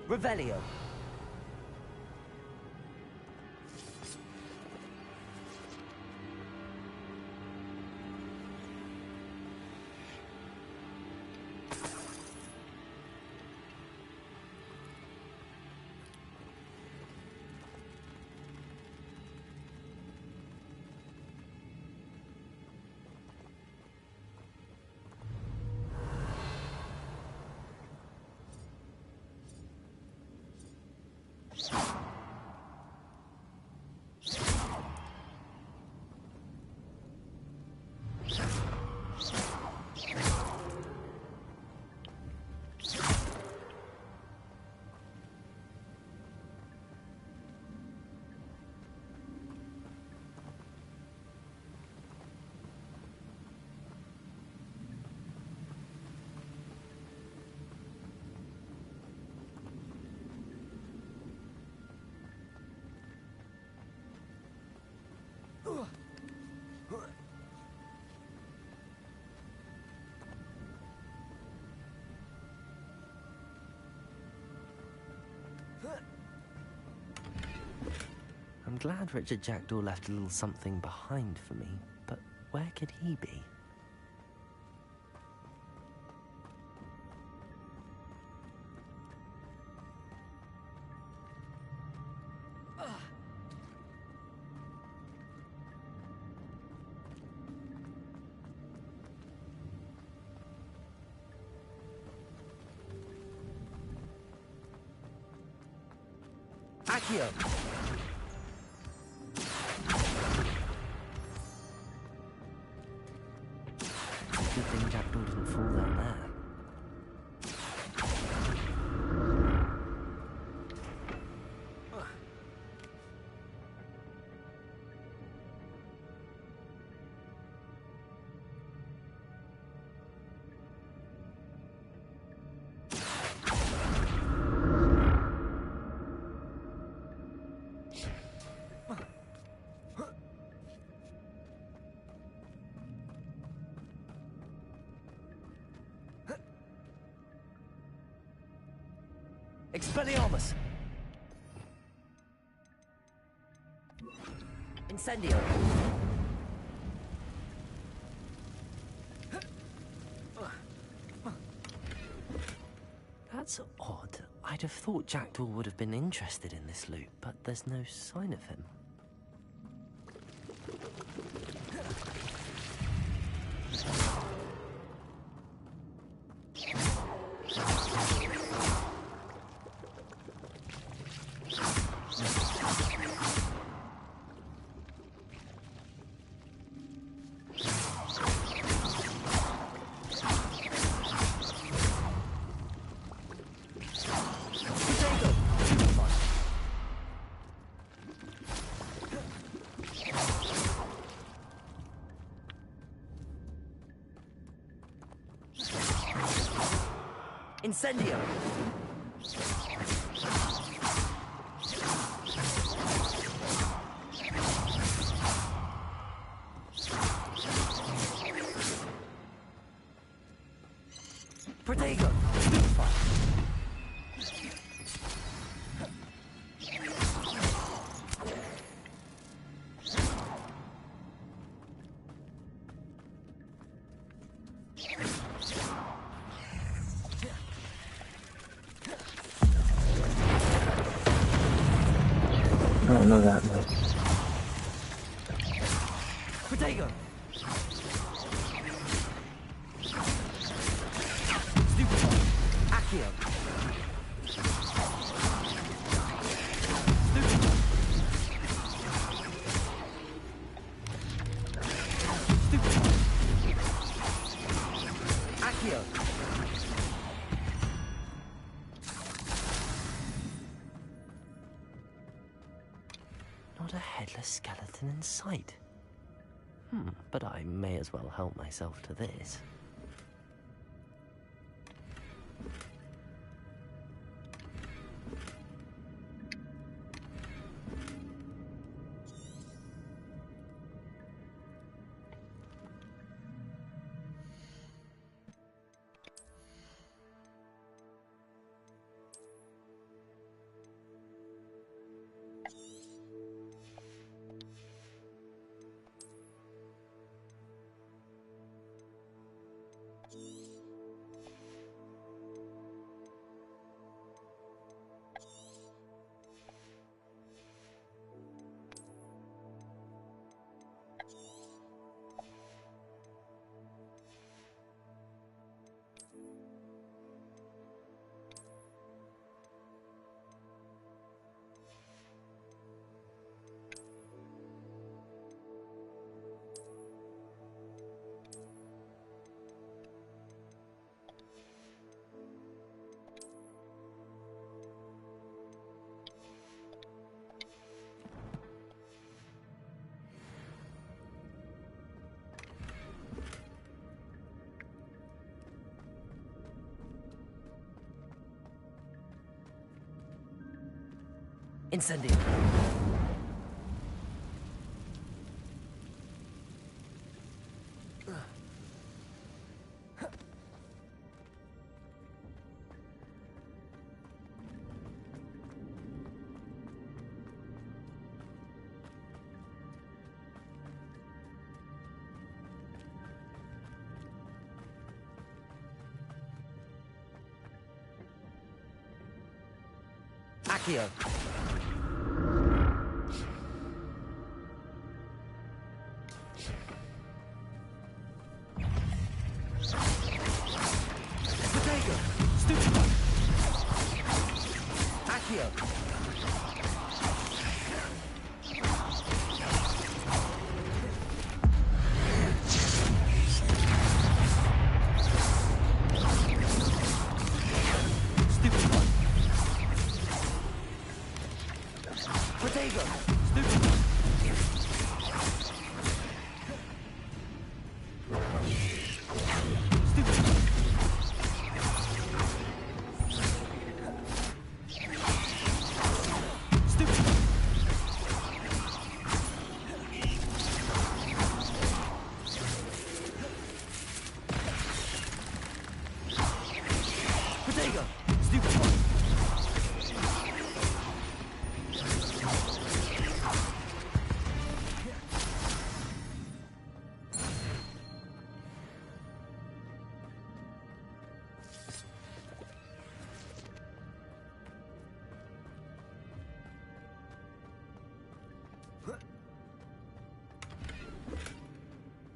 Revelio. I'm glad Richard Jackdaw left a little something behind for me, but where could he be? Accio! Good thing Jackdaw didn't fall down there. Expelliarmus! Incendio! That's odd. I'd have thought Jackdaw would have been interested in this loot, but there's no sign of him. Incendio! Protego! Stupefy! I don't know that much. Protego! Accio! Accio! Not a headless skeleton in sight. But I may as well help myself to this. Incendio! Accio. Potato. Stupid one. Accio. Potato. Stupid one. Potato. Stupid one.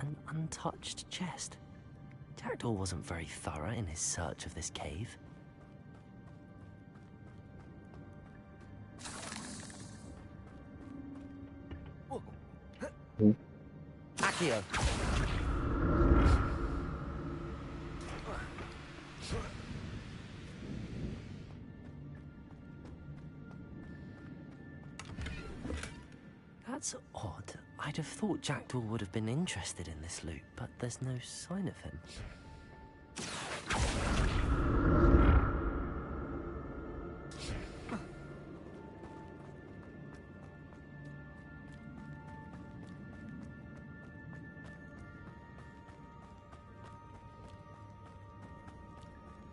An untouched chest. Jackdaw wasn't very thorough in his search of this cave. Accio. That's odd. I'd have thought Jackdaw would have been interested in this loot, but there's no sign of him.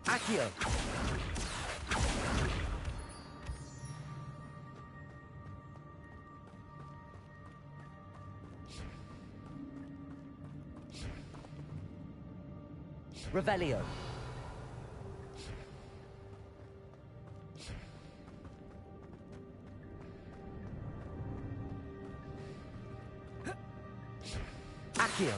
Accio. Revelio. Accio.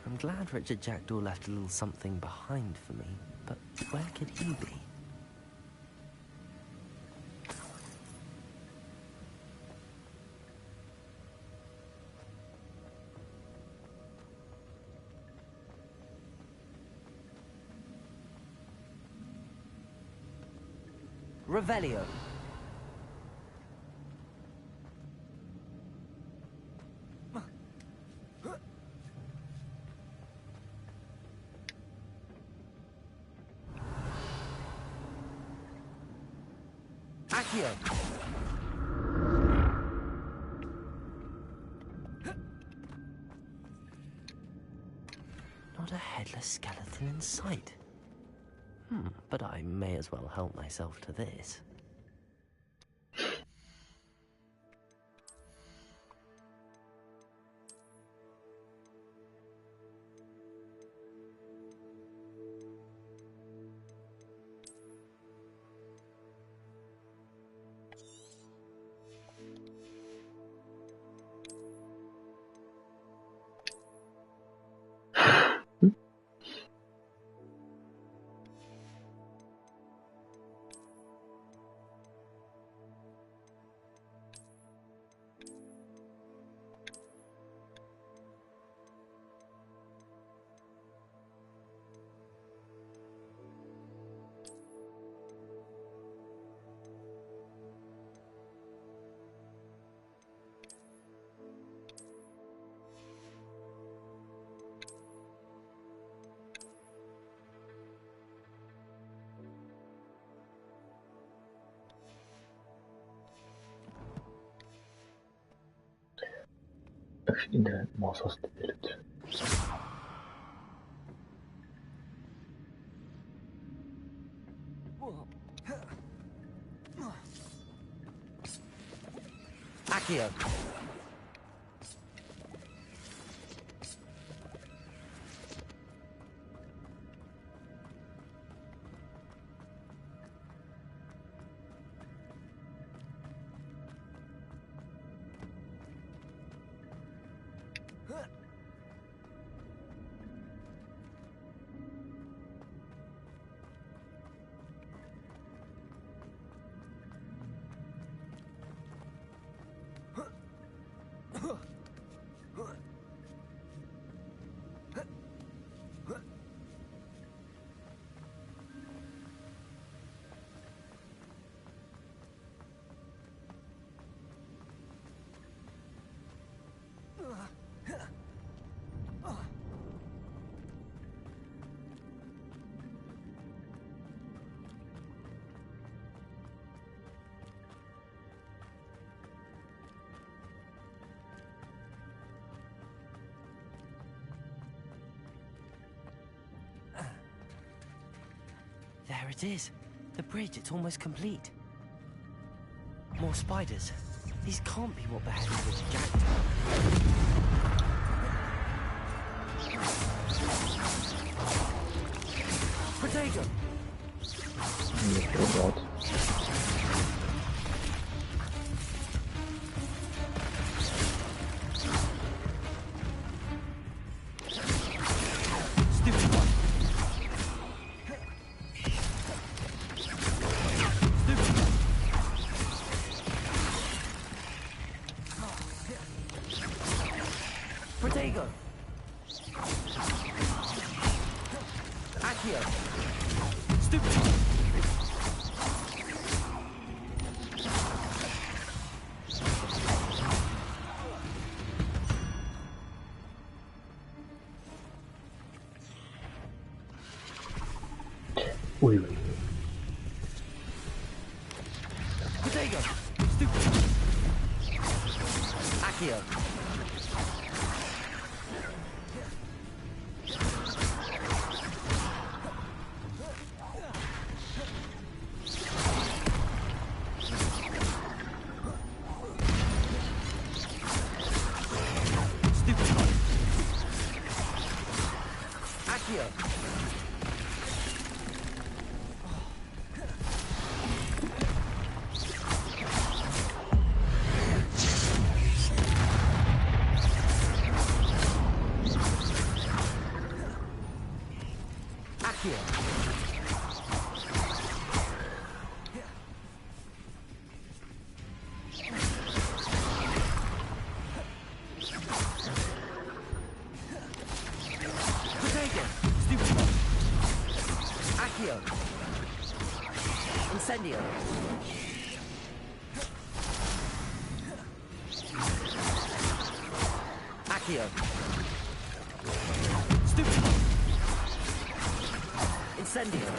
I'm glad Richard Jackdaw left a little something behind for me, but where could he be? Revelio. Accio. Not a headless skeleton in sight. But I may as well help myself to this. Straks in de massas deelt. Accio. There it is. The bridge, it's almost complete. More spiders. These can't be what beheaded Richard Jack. Potato! Protego! Accio! Stupid! Oei, oei. Protego! Stupid! Accio! Incendio. Accio. Stupid. Incendio.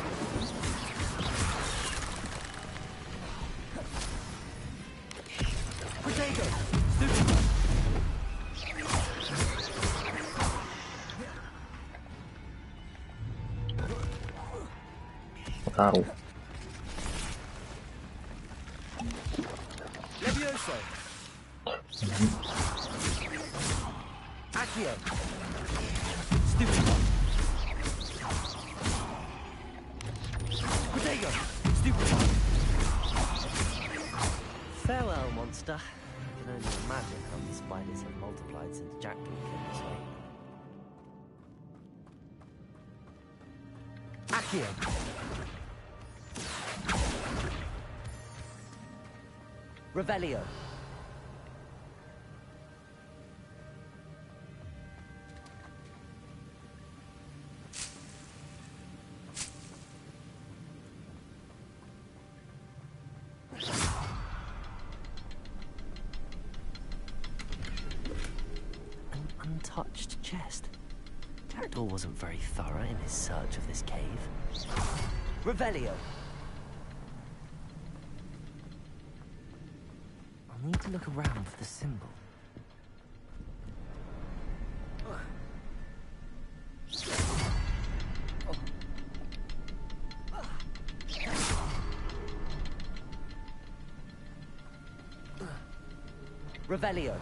Potato. Stupid. Ow. Levioso. Accio. Stupid. Potato. Stupid. Farewell, monster. I can only imagine how the spiders have multiplied since Jackdaw came this way. Accio. Revelio. An untouched chest. Jackdaw wasn't very thorough in his search of this cave. Revelio. I'll need to look around for the symbol. Revelio.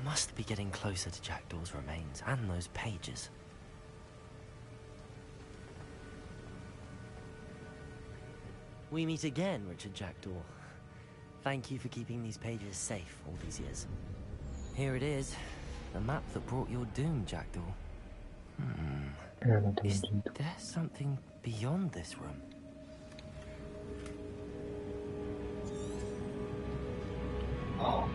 Must be getting closer to Jackdaw's remains and those pages. We meet again, Richard Jackdaw. Thank you for keeping these pages safe all these years. Here it is, the map that brought your doom, Jackdaw. Is there something beyond this room? Oh.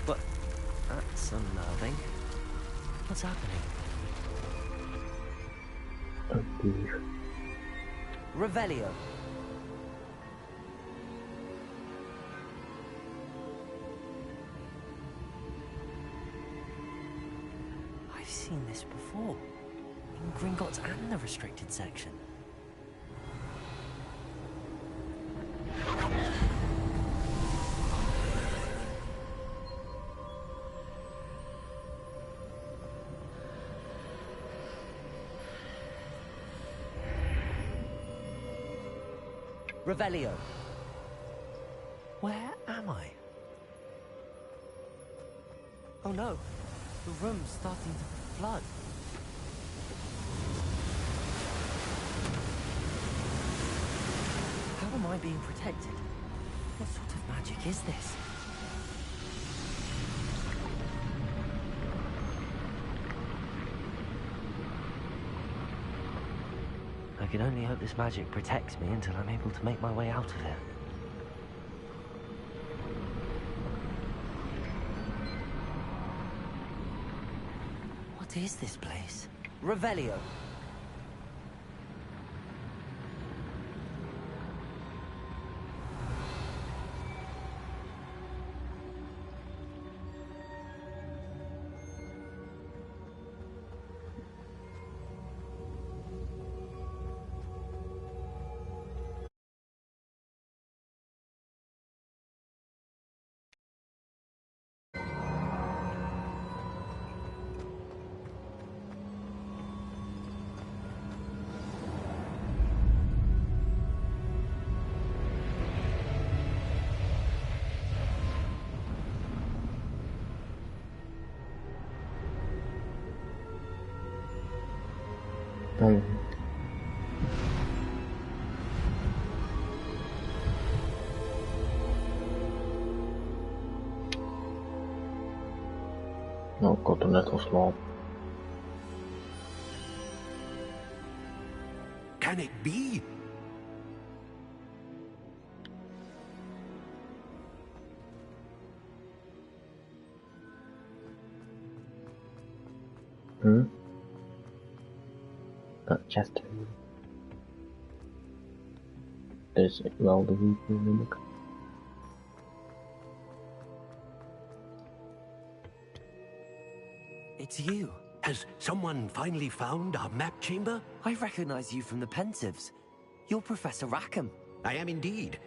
But that's unnerving. What's happening? Oh dear. Revelio. I've seen this before. In Gringotts and the restricted section. Revelio. Where am I? Oh no, the room's starting to flood. How am I being protected? What sort of magic is this? I can only hope this magic protects me until I'm able to make my way out of here. What is this place? Revelio. No, go to net slaap. Can it be? That chest. Is it well the weekly mimic? It's you. Has someone finally found our map chamber? I recognize you from the Pensives. You're Professor Rackham. I am indeed.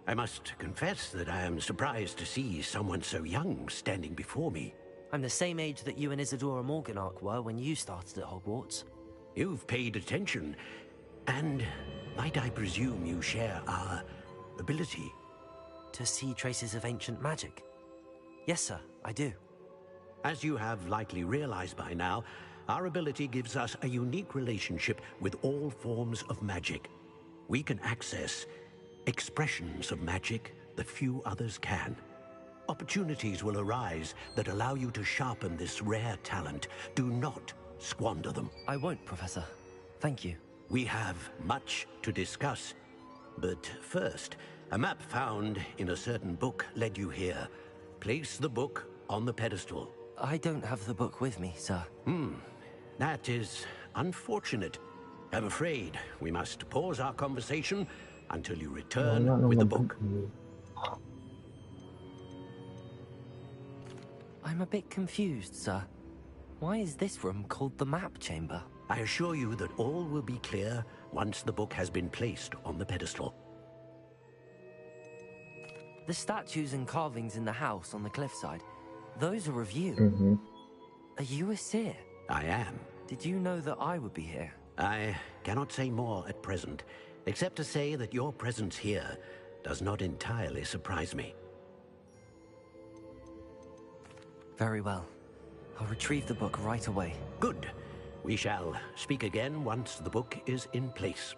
I must confess that I am surprised to see someone so young standing before me. I'm the same age that you and Isadora Morganach were when you started at Hogwarts. You've paid attention, and might I presume you share our ability? To see traces of ancient magic? Yes, sir, I do. As you have likely realized by now, our ability gives us a unique relationship with all forms of magic. We can access expressions of magic that few others can. Opportunities will arise that allow you to sharpen this rare talent. Do not squander them. I won't, Professor. Thank you. We have much to discuss. But first, a map found in a certain book led you here. Place the book on the pedestal. I don't have the book with me, sir. That is unfortunate. I'm afraid we must pause our conversation until you return with the book. I'm a bit confused, sir. Why is this room called the map chamber? I assure you that all will be clear once the book has been placed on the pedestal. The statues and carvings in the house on the cliffside, those are of you. Are you a seer? I am. Did you know that I would be here? I cannot say more at present, except to say that your presence here does not entirely surprise me. Very well. I'll retrieve the book right away. Good. We shall speak again once the book is in place.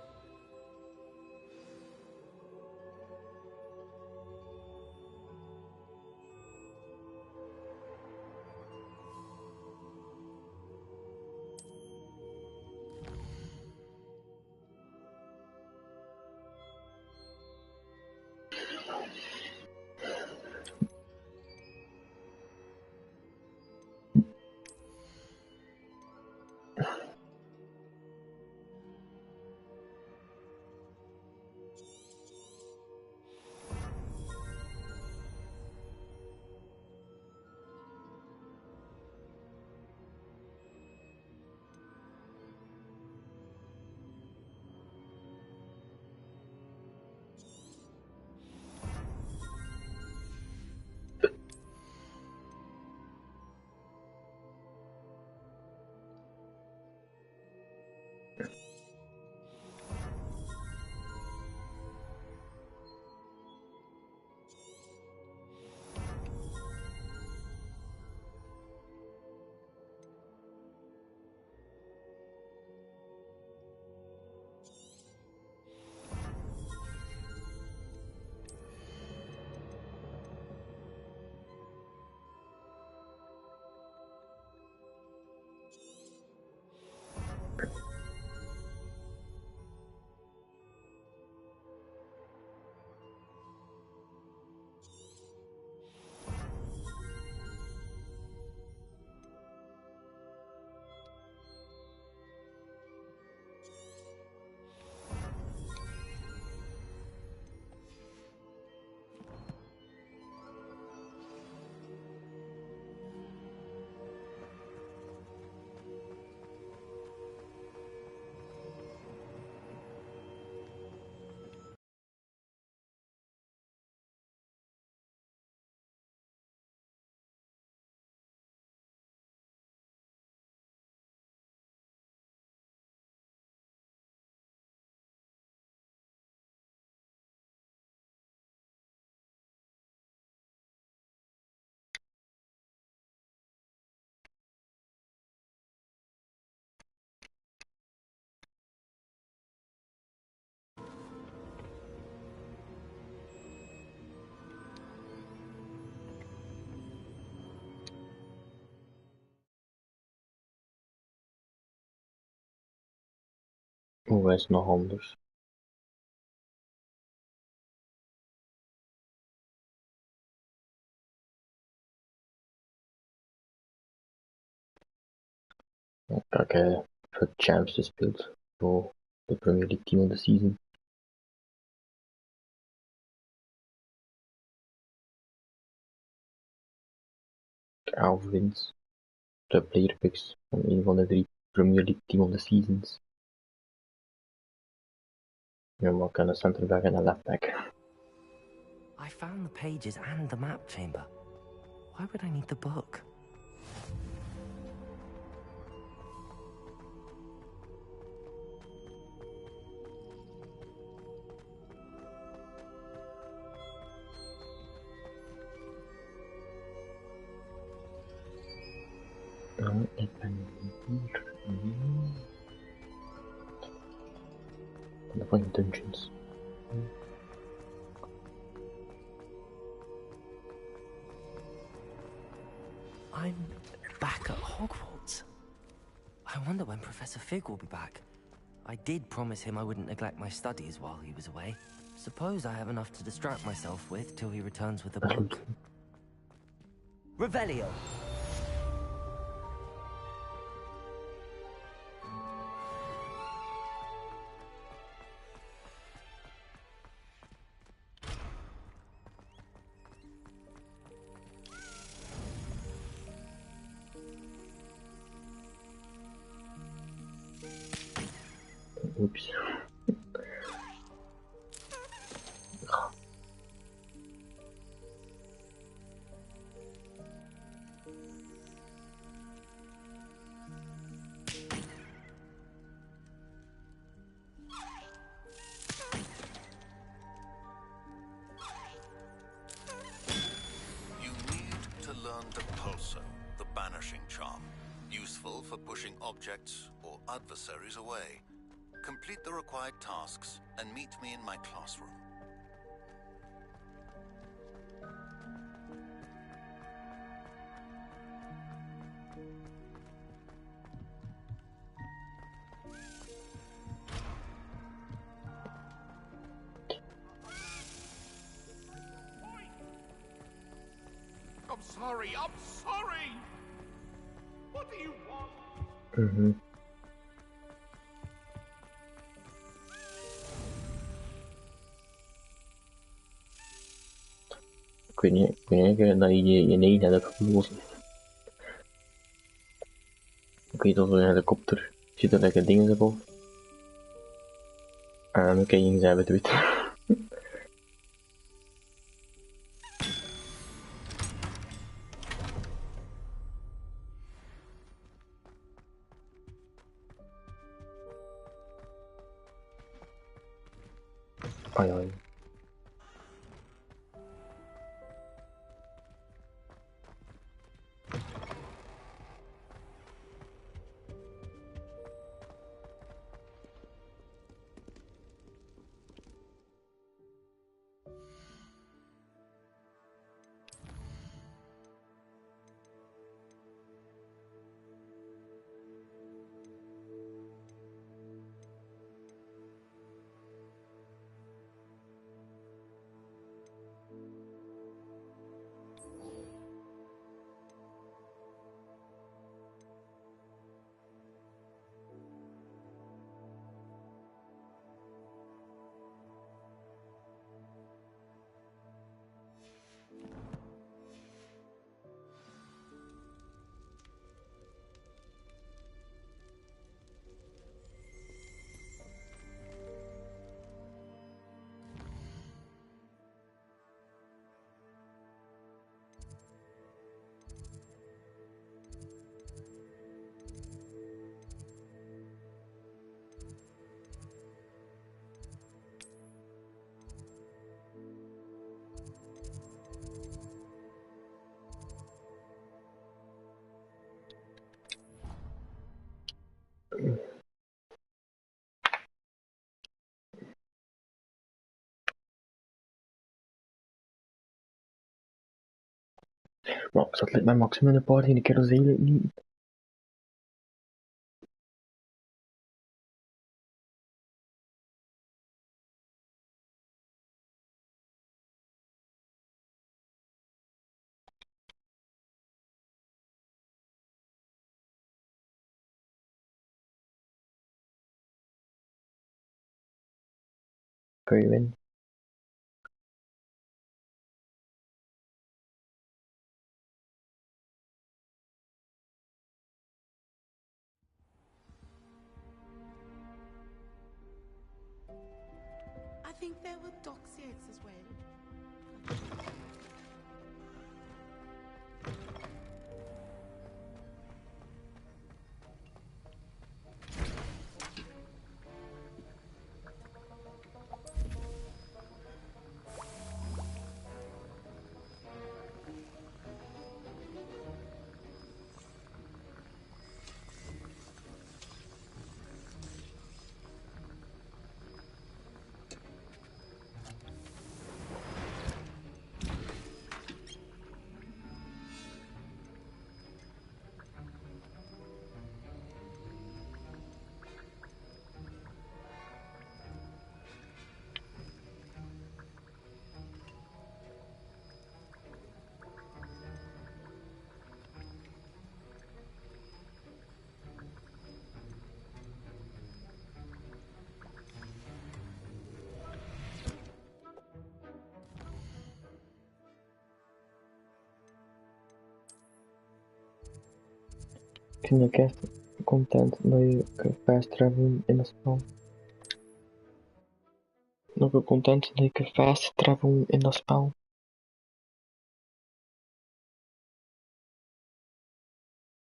Hoe is het nog anders? Kijk, voor Champs gespeeld. Voor de Premier League team of the season. Elf wins. De player picks van een van de 3 Premier League team of the seasons. Ja, maar ik kan een centerback en een left back. I found the pages and the map chamber. Why would I need the book? Ik ben hier. De van dungeons. I'm back at Hogwarts. I wonder when Professor Fig will be back. I did promise him I wouldn't neglect my studies while he was away. Suppose I have enough to distract myself with till he returns with the book. Revelio. Oops. Useful for pushing objects or adversaries away. Complete the required tasks and meet me in my classroom. I'm sorry. What do you want? Ik weet niet dat je nee hebt gekozen. Ik weet of er een helikopter zit er lekker dingen erop. En dan kan je zijn met weten. Ai ai. Maar ik zat met Maxim in de party en ik ken ze eigenlijk niet. kun je winnen. I think there were doxy eggs as well. Ik vind ook echt content dat je kan fast travelen in dat spel. Nog een content dat je kan fast travelen in dat spel.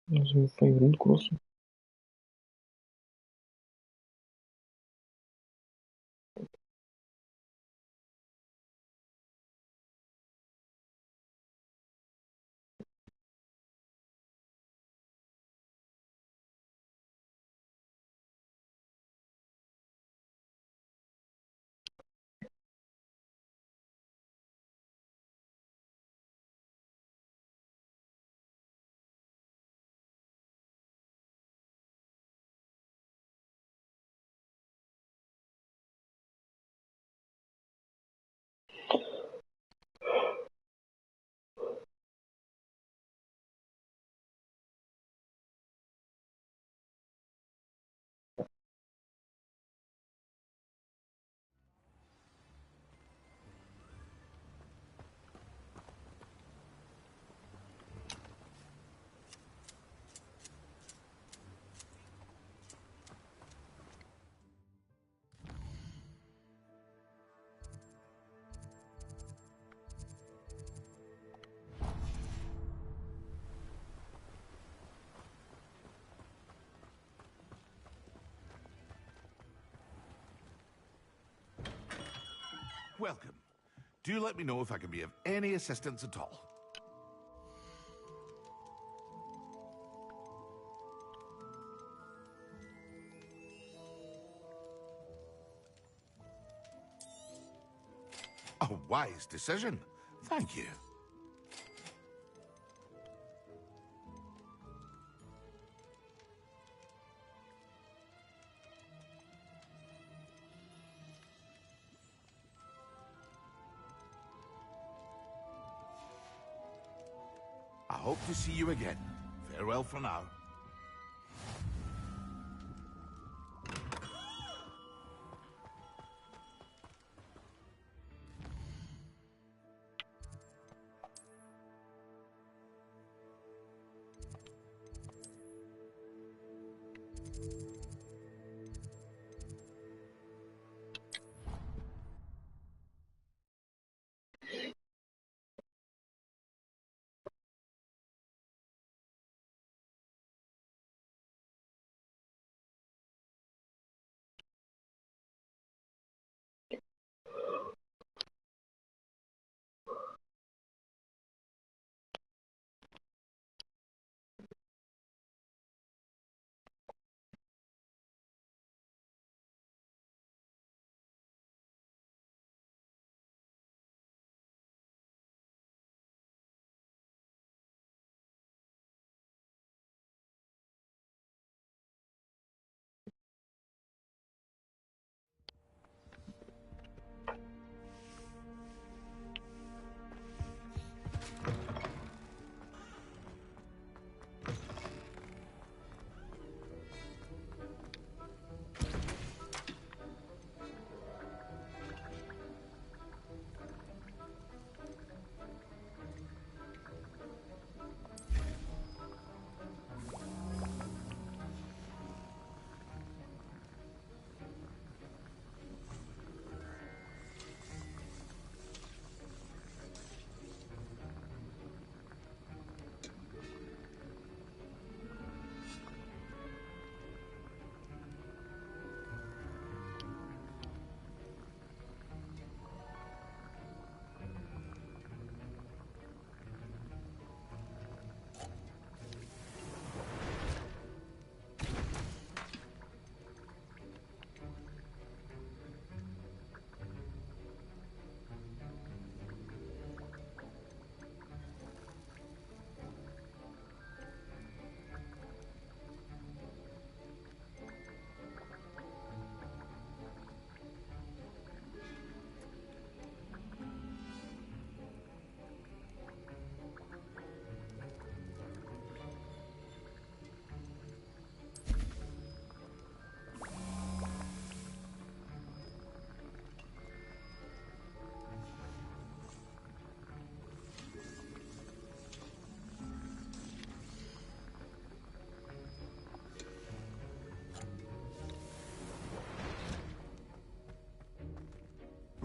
Dat is een van je rondcrossen. Welcome. Do let me know if I can be of any assistance at all. A wise decision. Thank you. I hope to see you again. Farewell for now.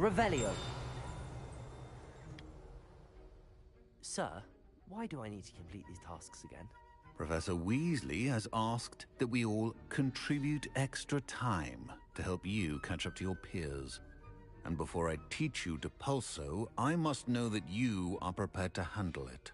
Revelio. Sir, why do I need to complete these tasks again? Professor Weasley has asked that we all contribute extra time to help you catch up to your peers. And before I teach you to pulso, I must know that you are prepared to handle it.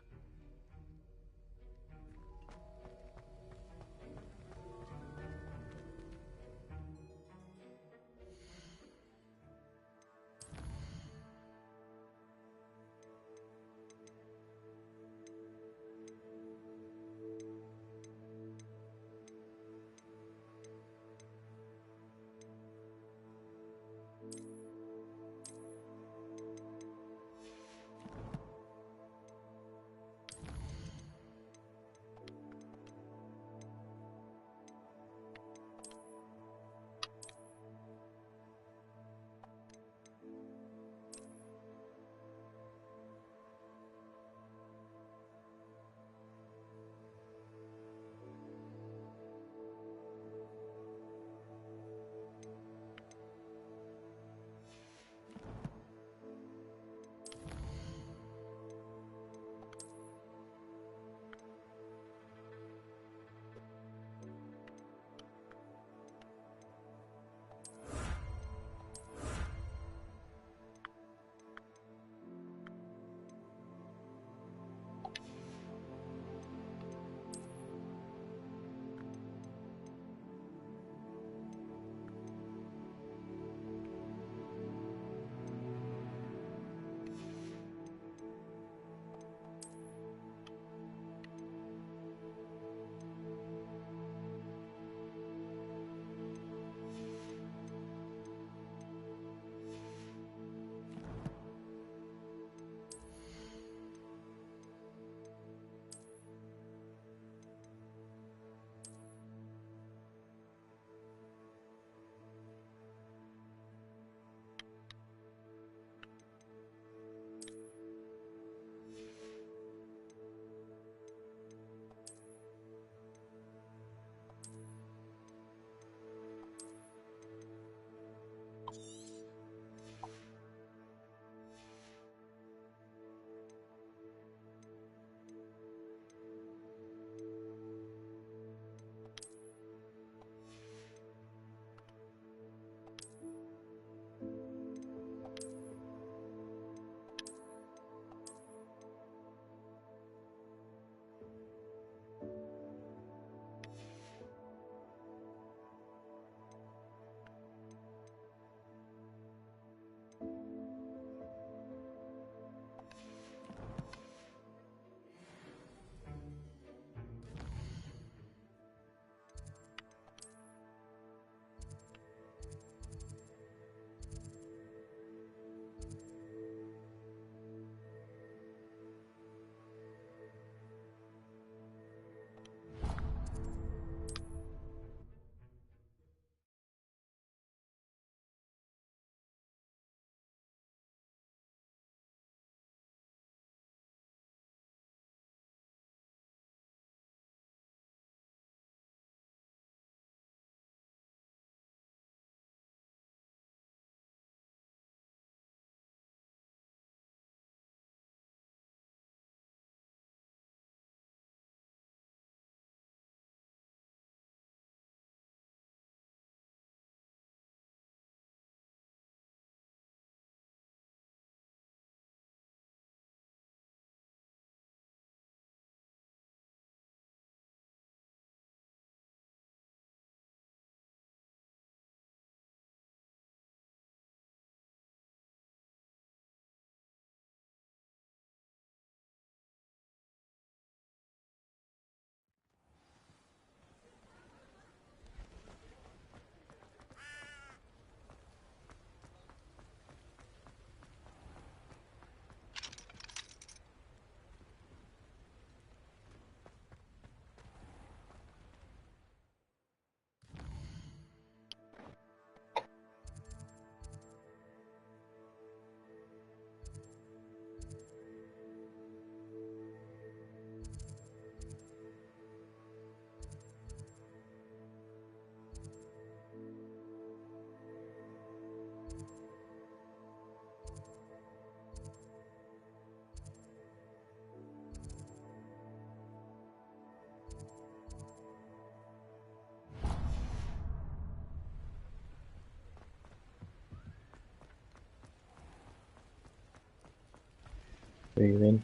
Weer win.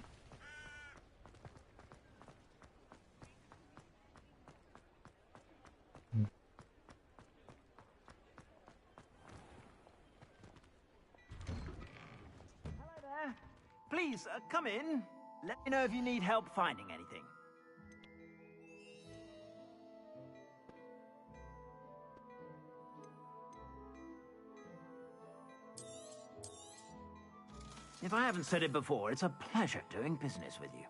Hello there. Please, come in. Let me know if you need help finding anything. If I haven't said it before, it's a pleasure doing business with you.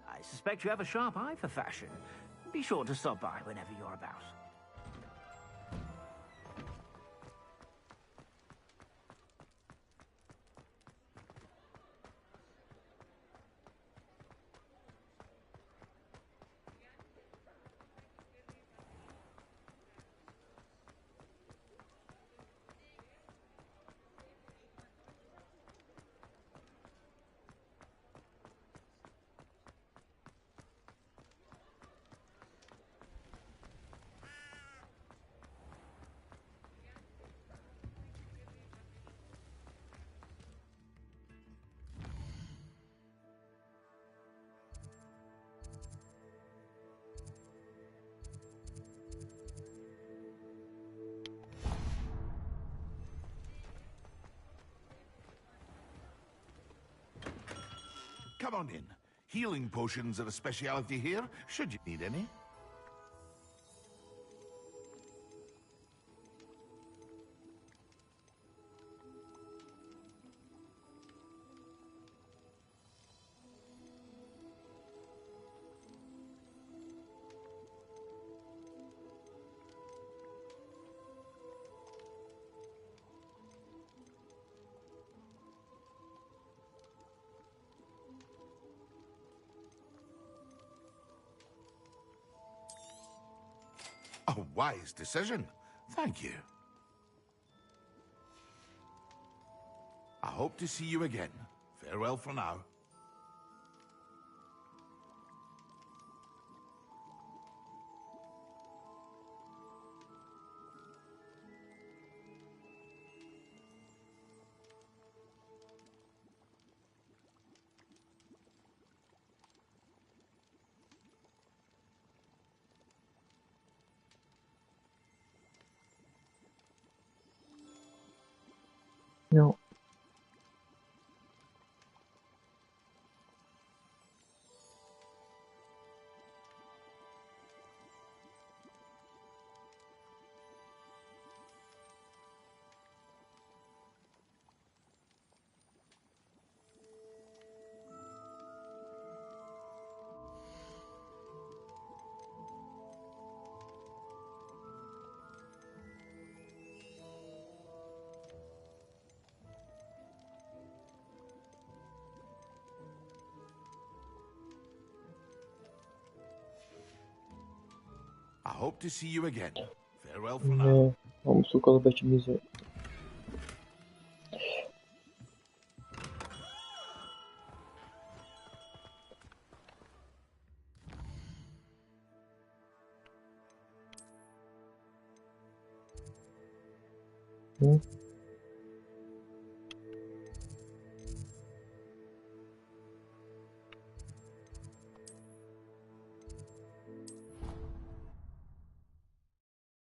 I suspect you have a sharp eye for fashion. Be sure to stop by whenever you're about. Come on in. Healing potions are a speciality here, should you need any. A wise decision. Thank you. I hope to see you again. Farewell for now. No. I hope to see you again. Farewell for now. Nee, dat moest ook al een beetje missen.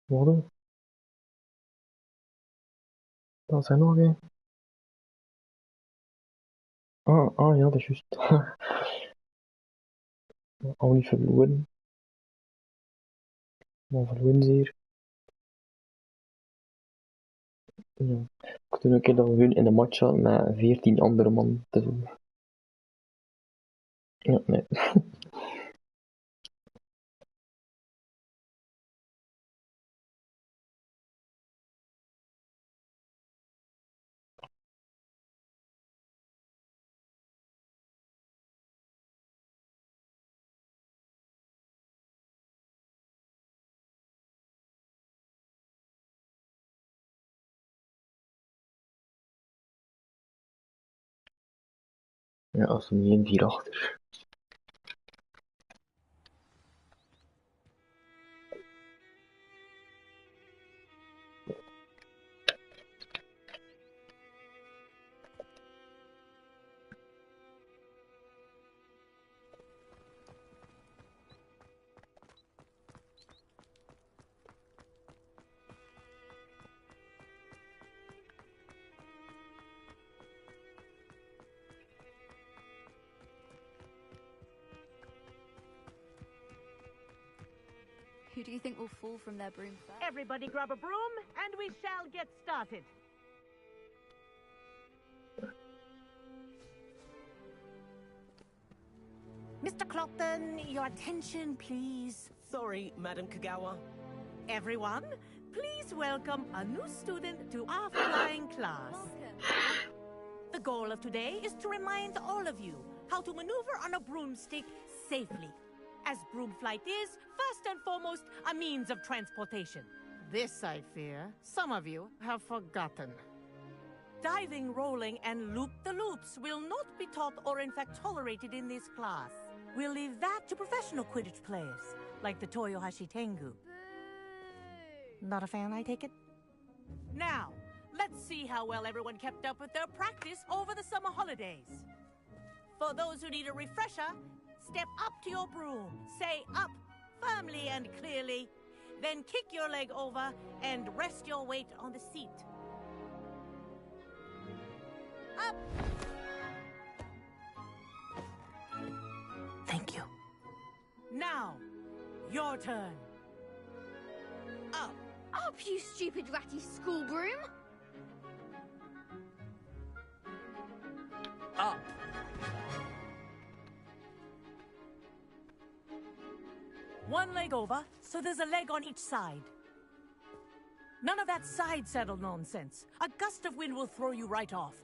Wat? Dat zijn nog een. Ja, dat is juist. Al niet verloren. Maar verloren ze hier. Ja. Ik toen een keer dat we hun in de match zaten met 14 andere man. Ja, nee. Ja, als we niet 1-4 achter. Who do you think will fall from their broom first? Everybody grab a broom, and we shall get started. Mr. Clopton, your attention, please. Sorry, Madam Kagawa. Everyone, please welcome a new student to our flying class. The goal of today is to remind all of you how to maneuver on a broomstick safely, as broom flight is, first and foremost, a means of transportation. This, I fear, some of you have forgotten. Diving, rolling, and loop-the-loops will not be taught or in fact tolerated in this class. We'll leave that to professional Quidditch players, like the Toyohashi Tengu. Not a fan, I take it? Now, let's see how well everyone kept up with their practice over the summer holidays. For those who need a refresher, step up to your broom, say up firmly and clearly, then kick your leg over and rest your weight on the seat. Up! Thank you. Now, your turn. Up. Up, you stupid ratty school broom! Up. One leg over, so there's a leg on each side. None of that side saddle nonsense. A gust of wind will throw you right off.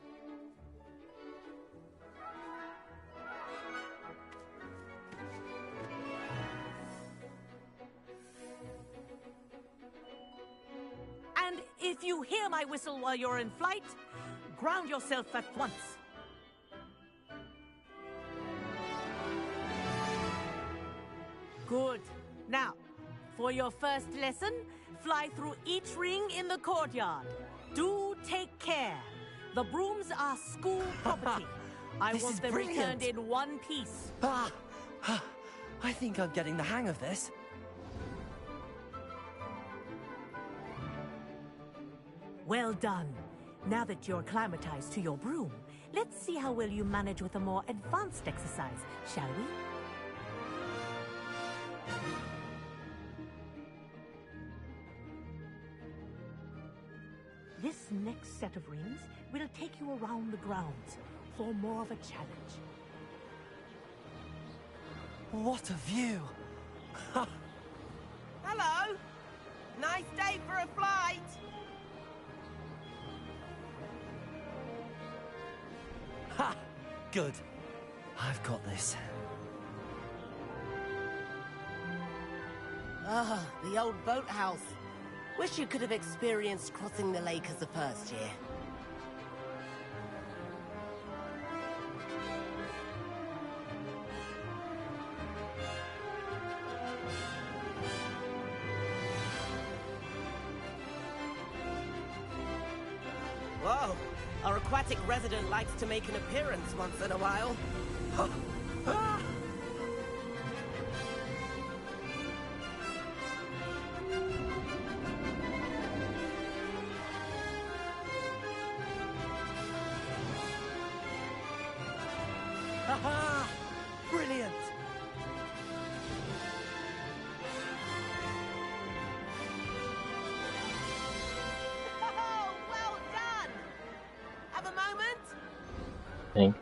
And if you hear my whistle while you're in flight, ground yourself at once. Good. Now, for your first lesson, fly through each ring in the courtyard. Do take care. The brooms are school property. I This want is them brilliant. returned in one piece. I think I'm getting the hang of this. Well done. Now that you're acclimatized to your broom, let's see how well you manage with a more advanced exercise, shall we? This next set of rings will take you around the grounds for more of a challenge. What a view! Hello! Nice day for a flight! Ha! Good. I've got this. Ah, the old boathouse. Wish you could have experienced crossing the lake as a first year. Whoa! Our aquatic resident likes to make an appearance once in a while. Ah! Haha! Brilliant! Oh, well think.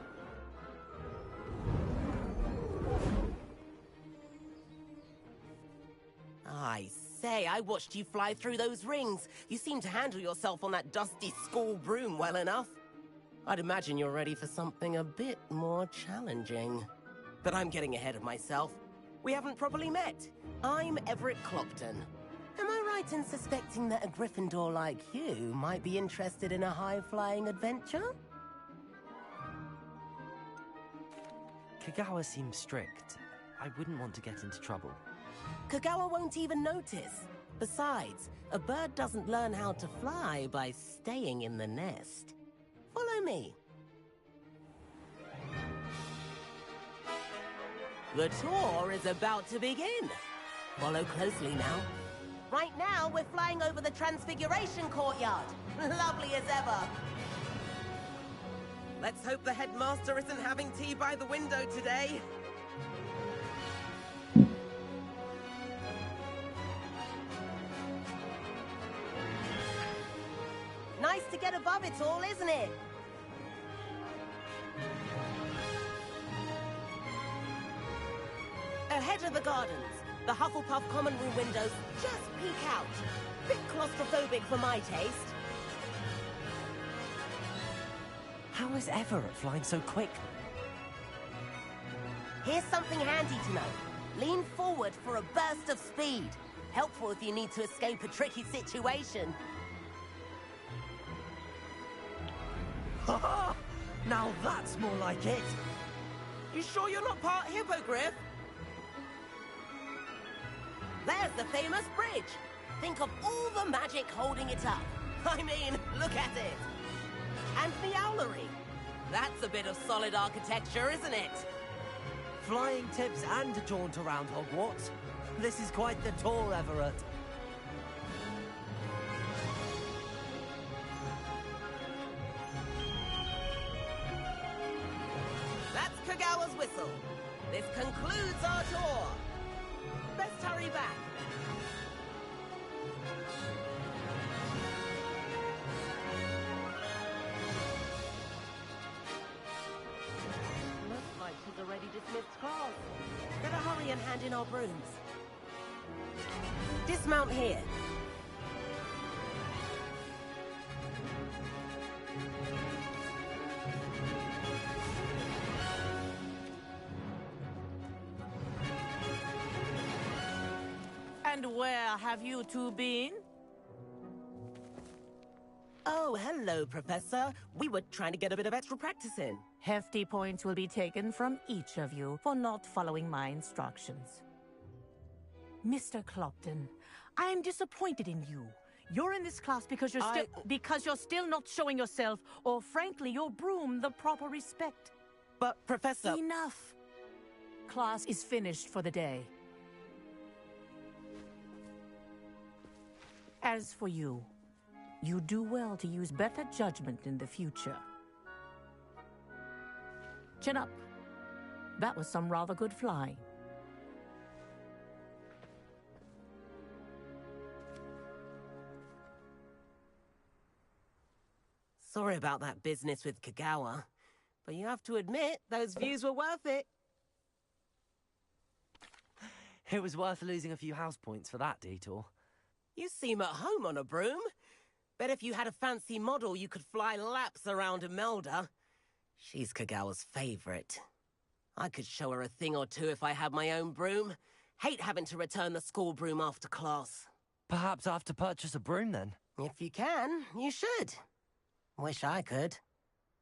I say, I watched you fly through those rings. You seem to handle yourself on that dusty school broom well enough. I'd imagine you're ready for something a bit more challenging. But I'm getting ahead of myself. We haven't properly met. I'm Everett Clopton. Am I right in suspecting that a Gryffindor like you might be interested in a high-flying adventure? Kagawa seems strict. I wouldn't want to get into trouble. Kagawa won't even notice. Besides, a bird doesn't learn how to fly by staying in the nest. Follow me. The tour is about to begin. Follow closely now. Right now, we're flying over the Transfiguration Courtyard. Lovely as ever. Let's hope the headmaster isn't having tea by the window today. Nice to get above it all, isn't it? Ahead of the gardens, the Hufflepuff common room windows just peek out. Bit claustrophobic for my taste. How is Everett flying so quickly? Here's something handy to know. Lean forward for a burst of speed. Helpful if you need to escape a tricky situation. Now that's more like it. You sure you're not part hippogriff? There's the famous bridge. Think of all the magic holding it up. I mean, look at it. And the owlery. That's a bit of solid architecture, isn't it? Flying tips and a jaunt around Hogwarts. This is quite the tour, Everett. That's Kagawa's whistle. This concludes our tour. Let's hurry back. Looks like she's already dismissed class. Better hurry and hand in our brooms. Dismount here. And where have you two been? Oh, hello, Professor. We were trying to get a bit of extra practice in. Hefty points will be taken from each of you for not following my instructions. Mr. Clopton, I am disappointed in you. You're in this class because you're still not showing yourself, or frankly, your broom, the proper respect. But, Professor... Enough. Class is finished for the day. As for you, you do well to use better judgment in the future. Chin up. That was some rather good flying. Sorry about that business with Kagawa, but you have to admit, those views were worth it. It was worth losing a few house points for that detour. You seem at home on a broom. Bet if you had a fancy model, you could fly laps around Imelda. She's Kagawa's favorite. I could show her a thing or two if I had my own broom. Hate having to return the school broom after class. Perhaps I have to purchase a broom then? If you can, you should. Wish I could.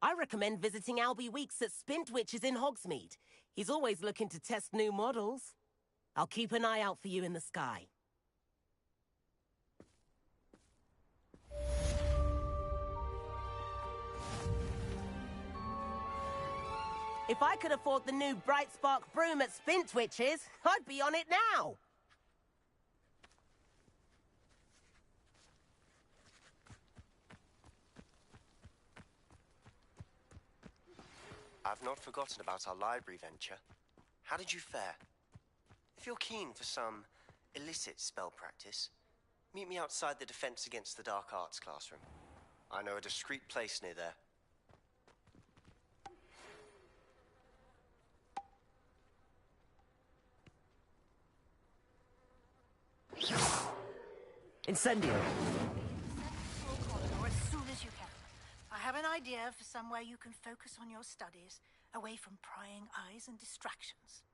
I recommend visiting Albie Weeks at Spintwitches in Hogsmeade. He's always looking to test new models. I'll keep an eye out for you in the sky. If I could afford the new Bright Spark broom at Spintwitches, I'd be on it now. I've not forgotten about our library venture. How did you fare? If you're keen for some illicit spell practice, meet me outside the Defense Against the Dark Arts classroom. I know a discreet place near there. Incendio! Or as soon as you can. I have an idea for somewhere you can focus on your studies, away from prying eyes and distractions.